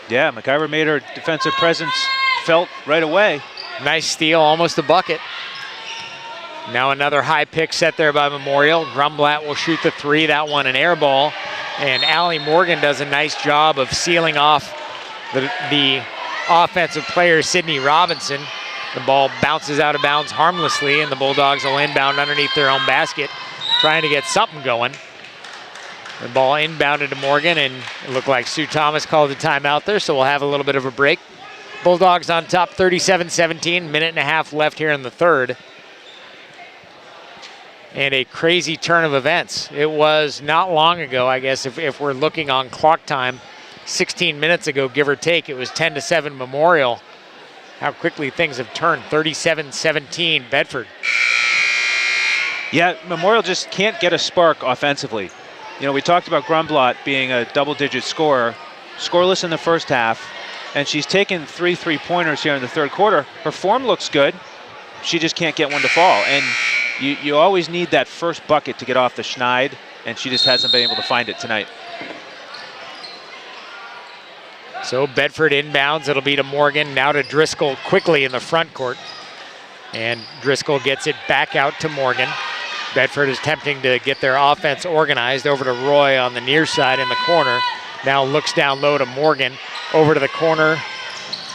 Yeah, McIver made her defensive presence felt right away. Nice steal, almost a bucket. Now another high pick set there by Memorial. Grumblatt will shoot the three, that one an air ball. And Allie Morgan does a nice job of sealing off the offensive player, Sydney Robinson. The ball bounces out of bounds harmlessly, and the Bulldogs will inbound underneath their own basket, trying to get something going. The ball inbounded to Morgan, and it looked like Sue Thomas called a timeout there, so we'll have a little bit of a break. Bulldogs on top 37-17, minute and a half left here in the third. And a crazy turn of events. It was not long ago, I guess, if we're looking on clock time, 16 minutes ago, give or take, it was 10-7 Memorial. How quickly things have turned, 37-17 Bedford. Yeah, Memorial just can't get a spark offensively. You know, we talked about Grumblatt being a double-digit scorer, scoreless in the first half, and she's taken 3 3-pointers here in the third quarter. Her form looks good. She just can't get one to fall. And you always need that first bucket to get off the schneid, and she just hasn't been able to find it tonight. So Bedford inbounds, it'll be to Morgan, now to Driscoll quickly in the front court. And Driscoll gets it back out to Morgan. Bedford is attempting to get their offense organized. Over to Roy on the near side in the corner. Now looks down low to Morgan. Over to the corner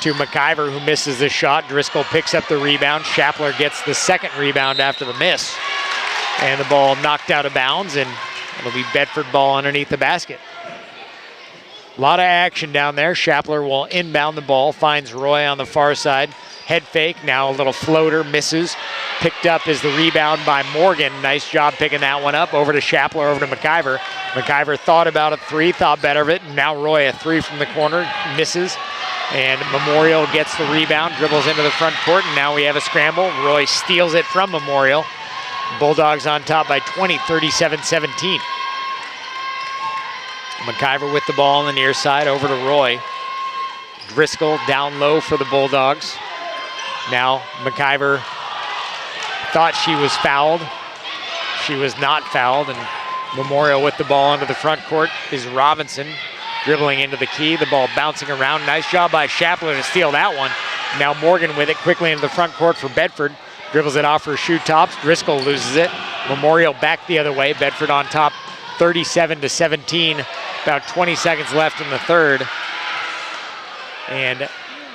to McIver, who misses the shot. Driscoll picks up the rebound. Shapler gets the second rebound after the miss. And the ball knocked out of bounds, and it'll be Bedford ball underneath the basket. A lot of action down there. Shapler will inbound the ball, finds Roy on the far side. Head fake, now a little floater, misses. Picked up is the rebound by Morgan. Nice job picking that one up. Over to Shapler, over to McIver. McIver thought about a three, thought better of it. And now Roy, a three from the corner, misses. And Memorial gets the rebound, dribbles into the front court, and now we have a scramble. Roy steals it from Memorial. Bulldogs on top by 20, 37-17. McIver with the ball on the near side, over to Roy. Driscoll down low for the Bulldogs. Now McIver thought she was fouled. She was not fouled, and Memorial with the ball into the front court is Robinson. Dribbling into the key, the ball bouncing around. Nice job by Shapler to steal that one. Now Morgan with it quickly into the front court for Bedford. Dribbles it off for shoe tops. Driscoll loses it. Memorial back the other way. Bedford on top 37-17. About 20 seconds left in the third. And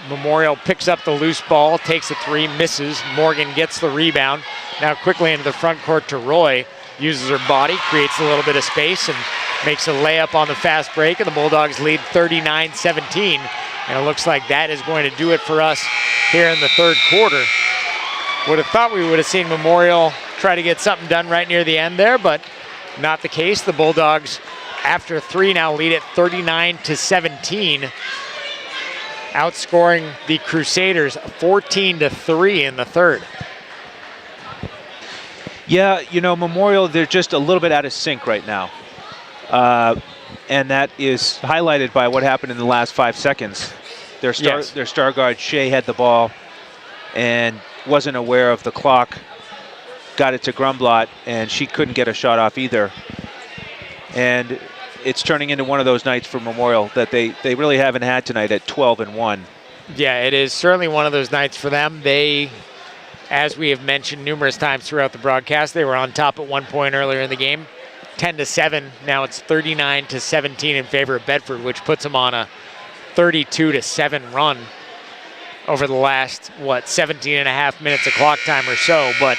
Memorial picks up the loose ball, takes a three, misses. Morgan gets the rebound. Now quickly into the front court to Roy. Uses her body, creates a little bit of space, and makes a layup on the fast break, and the Bulldogs lead 39-17. And it looks like that is going to do it for us here in the third quarter. Would have thought we would have seen Memorial try to get something done right near the end there, but not the case. The Bulldogs, after three, now lead at 39-17, outscoring the Crusaders 14-3 in the third. Yeah, you know, Memorial, they're just a little bit out of sync right now. And that is highlighted by what happened in the last 5 seconds. Their star guard, Shea, had the ball and wasn't aware of the clock. Got it to Grumblatt, and she couldn't get a shot off either. And it's turning into one of those nights for Memorial that they really haven't had tonight at 12-1. Yeah, it is certainly one of those nights for them. They, as we have mentioned numerous times throughout the broadcast, they were on top at one point earlier in the game. 10-7. Now it's 39-17 in favor of Bedford, which puts them on a 32-7 run over the last, 17 and a half minutes of clock time or so. But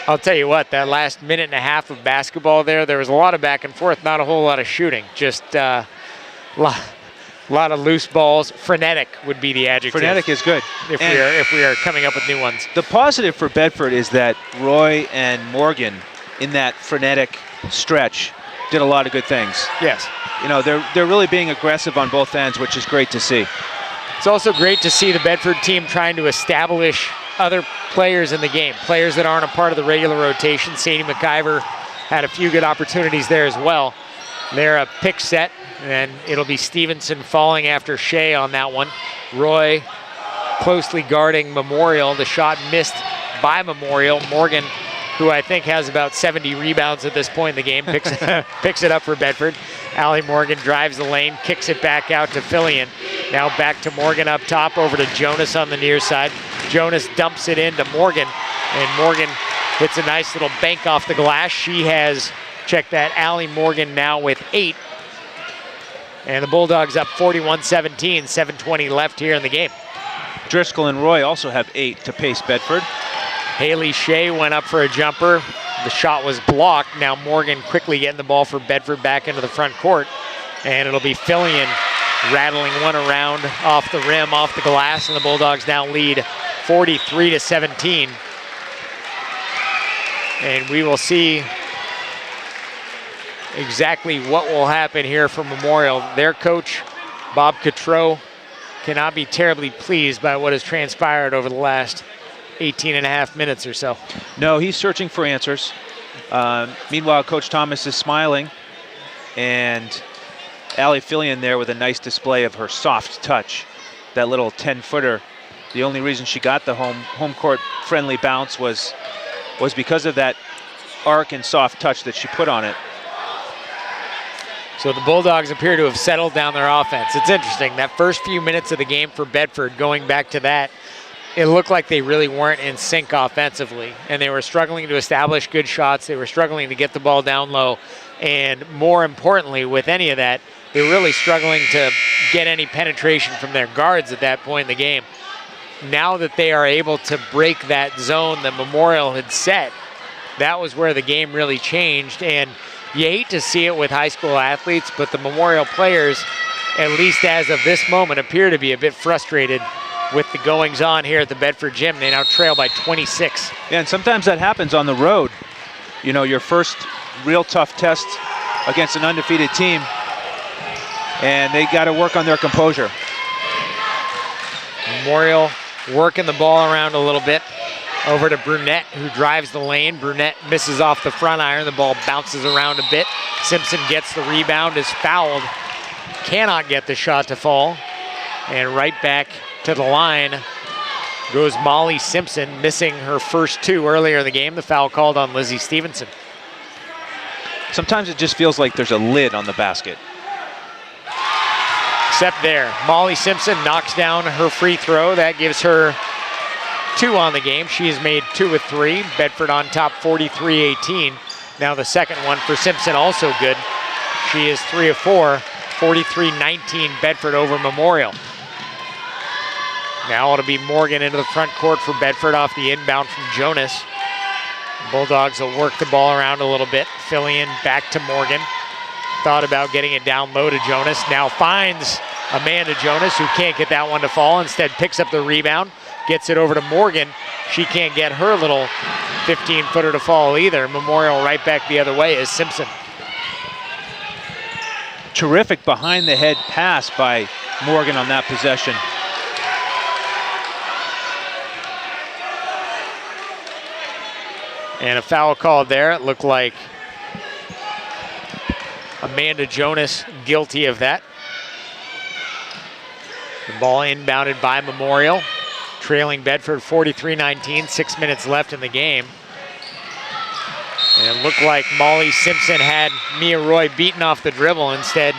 I'll tell you what, that last minute and a half of basketball there was a lot of back and forth, not a whole lot of shooting. Just a lot of loose balls. Frenetic would be the adjective. Frenetic is good. If we are coming up with new ones. The positive for Bedford is that Roy and Morgan in that frenetic stretch did a lot of good things. Yes. You know, they're really being aggressive on both ends, which is great to see. It's also great to see the Bedford team trying to establish other players in the game, players that aren't a part of the regular rotation. Sadie McIver had a few good opportunities there as well. They're a pick set, and it'll be Stevenson falling after Shea on that one. Roy closely guarding Memorial. The shot missed by Memorial. Morgan, who I think has about 70 rebounds at this point in the game, picks it up for Bedford. Allie Morgan drives the lane, kicks it back out to Fillion. Now back to Morgan up top, over to Jonas on the near side. Jonas dumps it into Morgan, and Morgan hits a nice little bank off the glass. She has, check that, Allie Morgan now with 8. And the Bulldogs up 41-17, 7:20 left here in the game. Driscoll and Roy also have 8 to pace Bedford. Haley Shea went up for a jumper. The shot was blocked. Now Morgan quickly getting the ball for Bedford back into the front court. And it'll be Fillion rattling one around off the rim, off the glass, and the Bulldogs now lead 43-17. And we will see exactly what will happen here for Memorial. Their coach, Bob Cotreau, cannot be terribly pleased by what has transpired over the last 18 and a half minutes or so. No, he's searching for answers. Meanwhile, Coach Thomas is smiling, and Allie Fillion there with a nice display of her soft touch. That little 10-footer. The only reason she got the home court friendly bounce was because of that arc and soft touch that she put on it. So the Bulldogs appear to have settled down their offense. It's interesting, that first few minutes of the game for Bedford, going back to that, it looked like they really weren't in sync offensively, and they were struggling to establish good shots. They were struggling to get the ball down low, and more importantly, with any of that, they were really struggling to get any penetration from their guards at that point in the game. Now that they are able to break that zone that Memorial had set, that was where the game really changed. And you hate to see it with high school athletes, but the Memorial players, at least as of this moment, appear to be a bit frustrated with the goings-on here at the Bedford gym. They now trail by 26. Yeah, and sometimes that happens on the road. You know, your first real tough test against an undefeated team, and they got to work on their composure. Memorial working the ball around a little bit. Over to Brunette, who drives the lane. Brunette misses off the front iron. The ball bounces around a bit. Simpson gets the rebound, is fouled. Cannot get the shot to fall. And right back to the line goes Molly Simpson, missing her first 2 earlier in the game. The foul called on Lizzie Stevenson. Sometimes it just feels like there's a lid on the basket. Except there, Molly Simpson knocks down her free throw. That gives her 2 on the game. She has made 2 of 3. Bedford on top 43-18. Now the second one for Simpson also good. She is 3 of 4, 43-19 Bedford over Memorial. Now it'll be Morgan into the front court for Bedford off the inbound from Jonas. Bulldogs will work the ball around a little bit. Fillion back to Morgan. Thought about getting it down low to Jonas. Now finds Amanda Jonas, who can't get that one to fall. Instead picks up the rebound, gets it over to Morgan. She can't get her little 15-footer to fall either. Memorial right back the other way is Simpson. Terrific behind-the-head pass by Morgan on that possession. And a foul called there. It looked like Amanda Jonas guilty of that. The ball inbounded by Memorial, trailing Bedford 43-19, 6 minutes left in the game. And it looked like Molly Simpson had Mia Roy beaten off the dribble. Instead,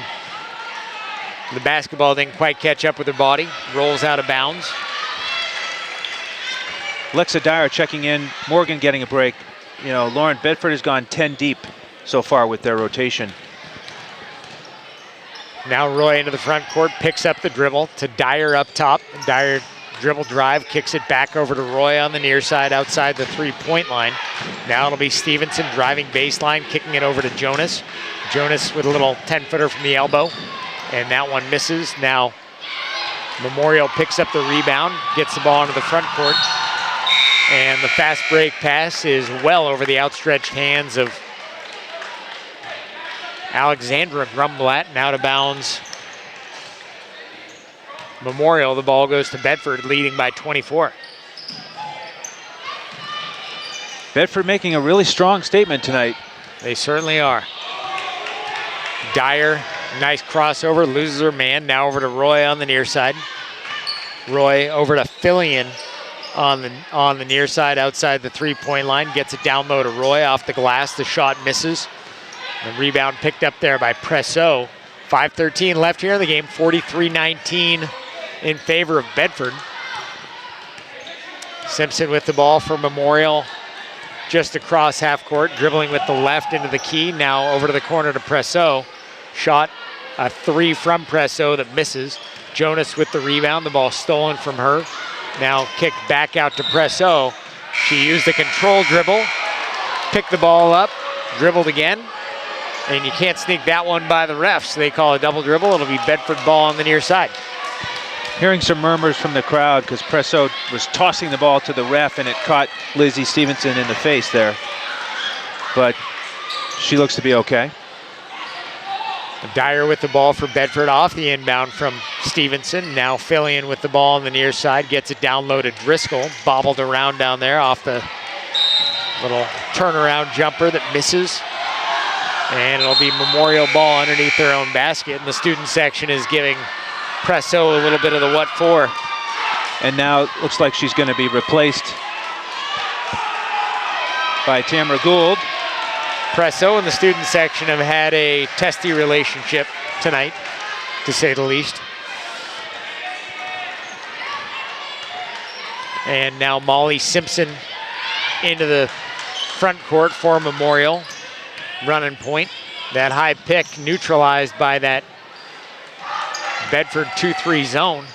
the basketball didn't quite catch up with her body, rolls out of bounds. Lexa Dyer checking in, Morgan getting a break. You know, Lauren, Bedford has gone 10 deep so far with their rotation. Now Roy into the front court, picks up the dribble to Dyer up top. Dyer dribble drive, kicks it back over to Roy on the near side outside the three-point line. Now it'll be Stevenson driving baseline, kicking it over to Jonas. Jonas with a little 10-footer from the elbow, and that one misses. Now Memorial picks up the rebound, gets the ball into the front court, and the fast break pass is well over the outstretched hands of Alexandra Grumblatt, and out of bounds. Memorial, the ball goes to Bedford, leading by 24. Bedford making a really strong statement tonight. They certainly are. Dyer, nice crossover, loses her man. Now over to Roy on the near side. Roy over to Fillion on the near side outside the three-point line. Gets it down low to Roy off the glass. The shot misses. The rebound picked up there by Presso. 5:13 left here in the game, 43-19 in favor of Bedford. Simpson with the ball for Memorial just across half court, dribbling with the left into the key. Now over to the corner to Presso. Shot a three from Presso that misses. Jonas with the rebound, the ball stolen from her. Now kicked back out to Presso. She used the control dribble, picked the ball up, dribbled again, and you can't sneak that one by the refs. They call a double dribble. It'll be Bedford ball on the near side. Hearing some murmurs from the crowd because Presso was tossing the ball to the ref and it caught Lizzie Stevenson in the face there. But she looks to be okay. Dyer with the ball for Bedford off the inbound from Stevenson. Now Fillion with the ball on the near side, gets it down low to Driscoll. Bobbled around down there off the little turnaround jumper that misses. And it'll be Memorial ball underneath their own basket. And the student section is giving Presso a little bit of the what for. And now it looks like she's going to be replaced by Tamara Gould. Presso and the student section have had a testy relationship tonight, to say the least. And now Molly Simpson into the front court for Memorial. Running point. That high pick neutralized by that Bedford 2-3 zone.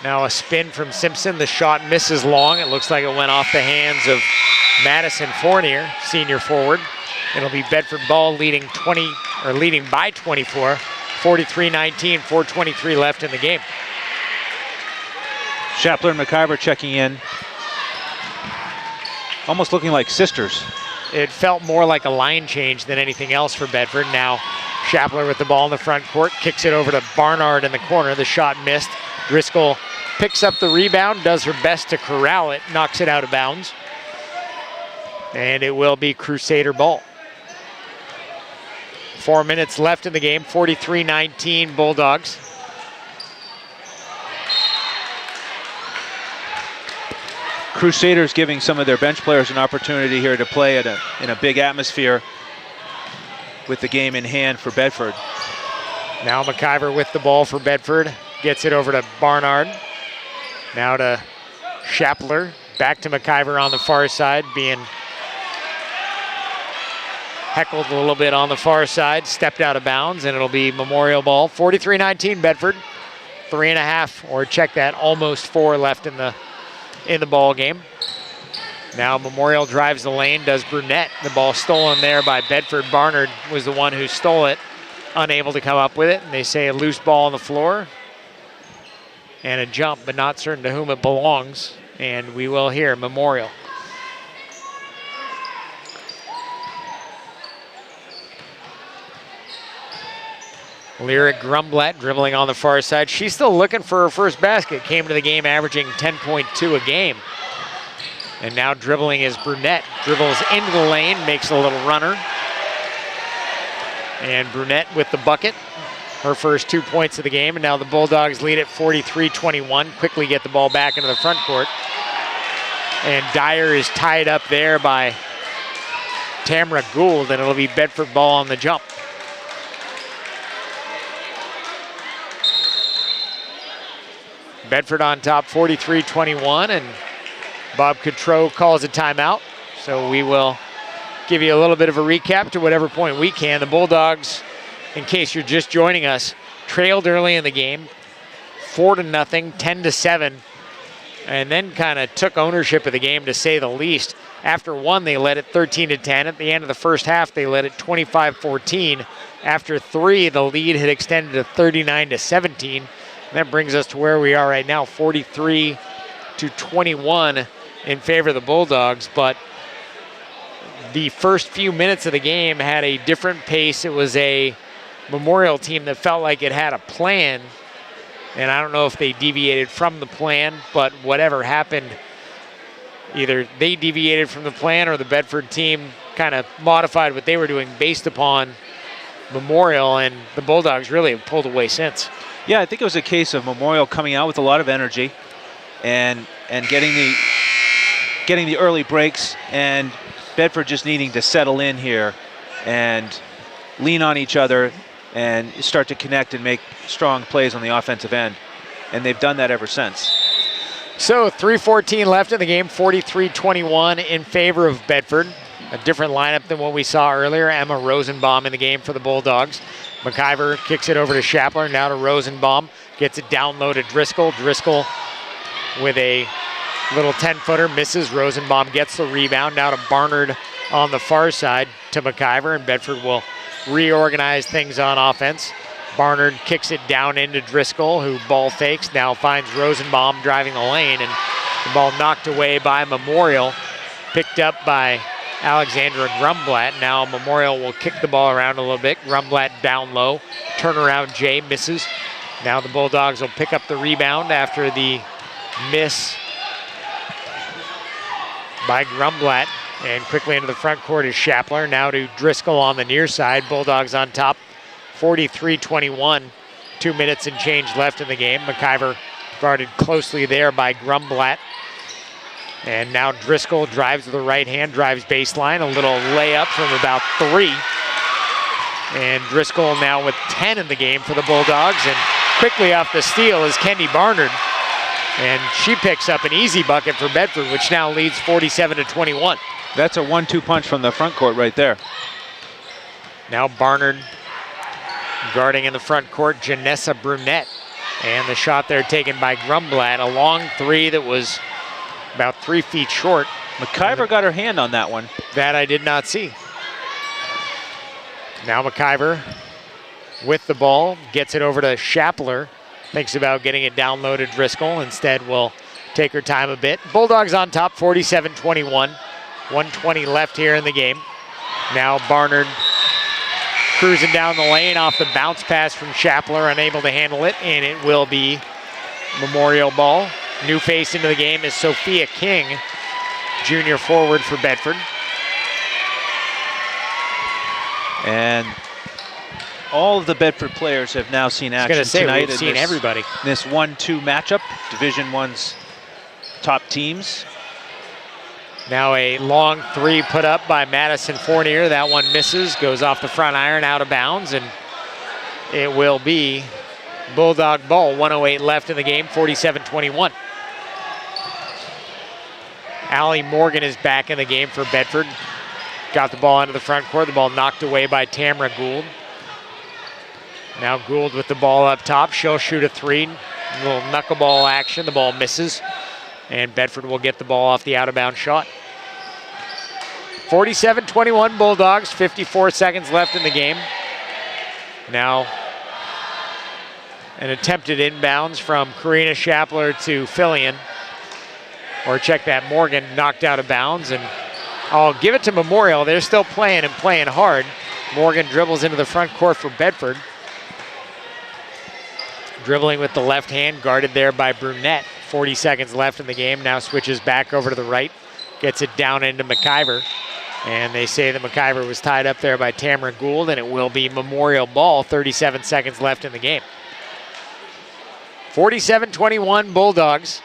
Now a spin from Simpson. The shot misses long. It looks like it went off the hands of Madison Fournier, senior forward. It'll be Bedford ball leading by 24. 43-19, 4:23 left in the game. Shapler and McIver checking in. Almost looking like sisters. It felt more like a line change than anything else for Bedford. Now Shapler with the ball in the front court, kicks it over to Barnard in the corner. The shot missed. Driscoll picks up the rebound, does her best to corral it, knocks it out of bounds. And it will be Crusader ball. 4 minutes left in the game, 43-19 Bulldogs. Crusaders giving some of their bench players an opportunity here to play in a big atmosphere with the game in hand for Bedford. Now McIver with the ball for Bedford, gets it over to Barnard. Now to Shapler, back to McIver on the far side, being heckled a little bit on the far side, stepped out of bounds, and it'll be Memorial ball. 43-19 Bedford, 3.5, or check that, almost 4 left in the ball game. Now Memorial drives the lane, does Brunette. The ball stolen there by Bedford. Barnard was the one who stole it, unable to come up with it. And they say a loose ball on the floor and a jump, but not certain to whom it belongs. And we will hear Memorial. Lyric Grumblatt dribbling on the far side. She's still looking for her first basket. Came to the game averaging 10.2 a game. And now dribbling is Brunette. Dribbles into the lane, makes a little runner. And Brunette with the bucket. Her first 2 points of the game. And now the Bulldogs lead at 43-21. Quickly get the ball back into the front court. And Dyer is tied up there by Tamara Gould, and it'll be Bedford ball on the jump. Bedford on top, 43-21, and Bob Cotreau calls a timeout. So we will give you a little bit of a recap to whatever point we can. The Bulldogs, in case you're just joining us, trailed early in the game, 4-0, 10-7, and then kind of took ownership of the game, to say the least. After one, they led it 13-10. At the end of the first half, they led it 25-14. After three, the lead had extended to 39-17. That brings us to where we are right now, 43-21 in favor of the Bulldogs. But the first few minutes of the game had a different pace. It was a Memorial team that felt like it had a plan. And I don't know if they deviated from the plan, but whatever happened, either they deviated from the plan or the Bedford team kind of modified what they were doing based upon Memorial, and the Bulldogs really have pulled away since. Yeah, I think it was a case of Memorial coming out with a lot of energy and getting the early breaks, and Bedford just needing to settle in here and lean on each other and start to connect and make strong plays on the offensive end. And they've done that ever since. So 3:14 left in the game, 43-21 in favor of Bedford. A different lineup than what we saw earlier. Emma Rosenbaum in the game for the Bulldogs. McIver kicks it over to Shapler, now to Rosenbaum. Gets it down low to Driscoll. Driscoll with a little 10-footer, misses. Rosenbaum gets the rebound, now to Barnard on the far side to McIver, and Bedford will reorganize things on offense. Barnard kicks it down into Driscoll, who ball fakes, now finds Rosenbaum driving the lane, and the ball knocked away by Memorial, picked up by Alexandra Grumblatt. Now Memorial will kick the ball around a little bit. Grumblatt down low, turnaround Jay misses. Now the Bulldogs will pick up the rebound after the miss by Grumblatt. And quickly into the front court is Shapler. Now to Driscoll on the near side. Bulldogs on top, 43-21. 2 minutes and change left in the game. McIver guarded closely there by Grumblatt. And now Driscoll drives to the right hand, drives baseline. A little layup from about 3. And Driscoll now with 10 in the game for the Bulldogs. And quickly off the steal is Kendi Barnard. And she picks up an easy bucket for Bedford, which now leads 47-21. That's a 1-2 punch from the front court right there. Now Barnard guarding in the front court, Janessa Brunette. And the shot there taken by Grumblatt, a long three that was about 3 feet short. McIver got her hand on that one. That I did not see. Now McIver with the ball, gets it over to Shapler. Thinks about getting it down low to Driscoll. Instead will take her time a bit. Bulldogs on top, 47-21. 1:20 left here in the game. Now Barnard cruising down the lane off the bounce pass from Shapler, unable to handle it, and it will be Memorial ball. New face into the game is Sophia King, junior forward for Bedford. And all of the Bedford players have now seen action tonight. We've seen everybody. This 1-2 matchup, Division I's top teams. Now a long three put up by Madison Fournier. That one misses, goes off the front iron, out of bounds, and it will be Bulldog ball. 1:08 left in the game, 47-21. Allie Morgan is back in the game for Bedford. Got the ball into the front court. The ball knocked away by Tamara Gould. Now Gould with the ball up top. She'll shoot a three. A little knuckleball action. The ball misses. And Bedford will get the ball off the out-of-bounds shot. 47-21 Bulldogs, 54 seconds left in the game. Now an attempted inbounds from Karina Shapler to Fillion. Or check that, Morgan knocked out of bounds, and I'll give it to Memorial. They're still playing and playing hard. Morgan dribbles into the front court for Bedford. Dribbling with the left hand, guarded there by Brunette. 40 seconds left in the game. Now switches back over to the right. Gets it down into McIver. And they say that McIver was tied up there by Tamara Gould, and it will be Memorial ball. 37 seconds left in the game. 47-21 Bulldogs.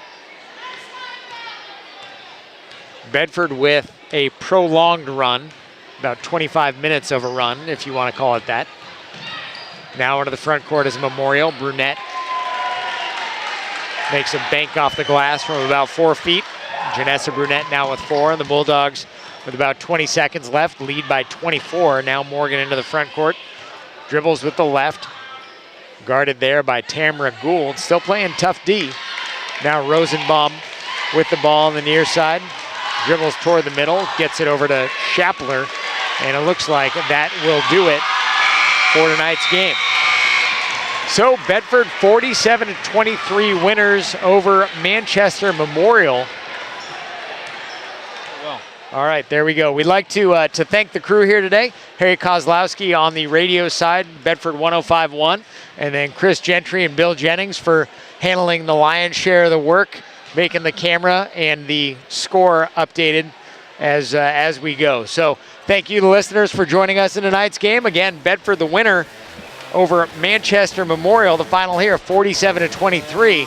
Bedford with a prolonged run. About 25 minutes of a run, if you want to call it that. Now into the front court is Memorial. Brunette makes a bank off the glass from about 4 feet. Janessa Brunette now with 4, and the Bulldogs with about 20 seconds left. Lead by 24. Now Morgan into the front court. Dribbles with the left. Guarded there by Tamara Gould. Still playing tough D. Now Rosenbaum with the ball on the near side. Dribbles toward the middle. Gets it over to Shapler. And it looks like that will do it for tonight's game. So Bedford 47-23 winners over Manchester Memorial. Well. All right, there we go. We'd like to thank the crew here today. Harry Kozlowski on the radio side, Bedford 105.1, and then Chris Gentry and Bill Jennings for handling the lion's share of the work, making the camera and the score updated as we go. So thank you, the listeners, for joining us in tonight's game. Again, Bedford the winner over Manchester Memorial. The final here, 47-23.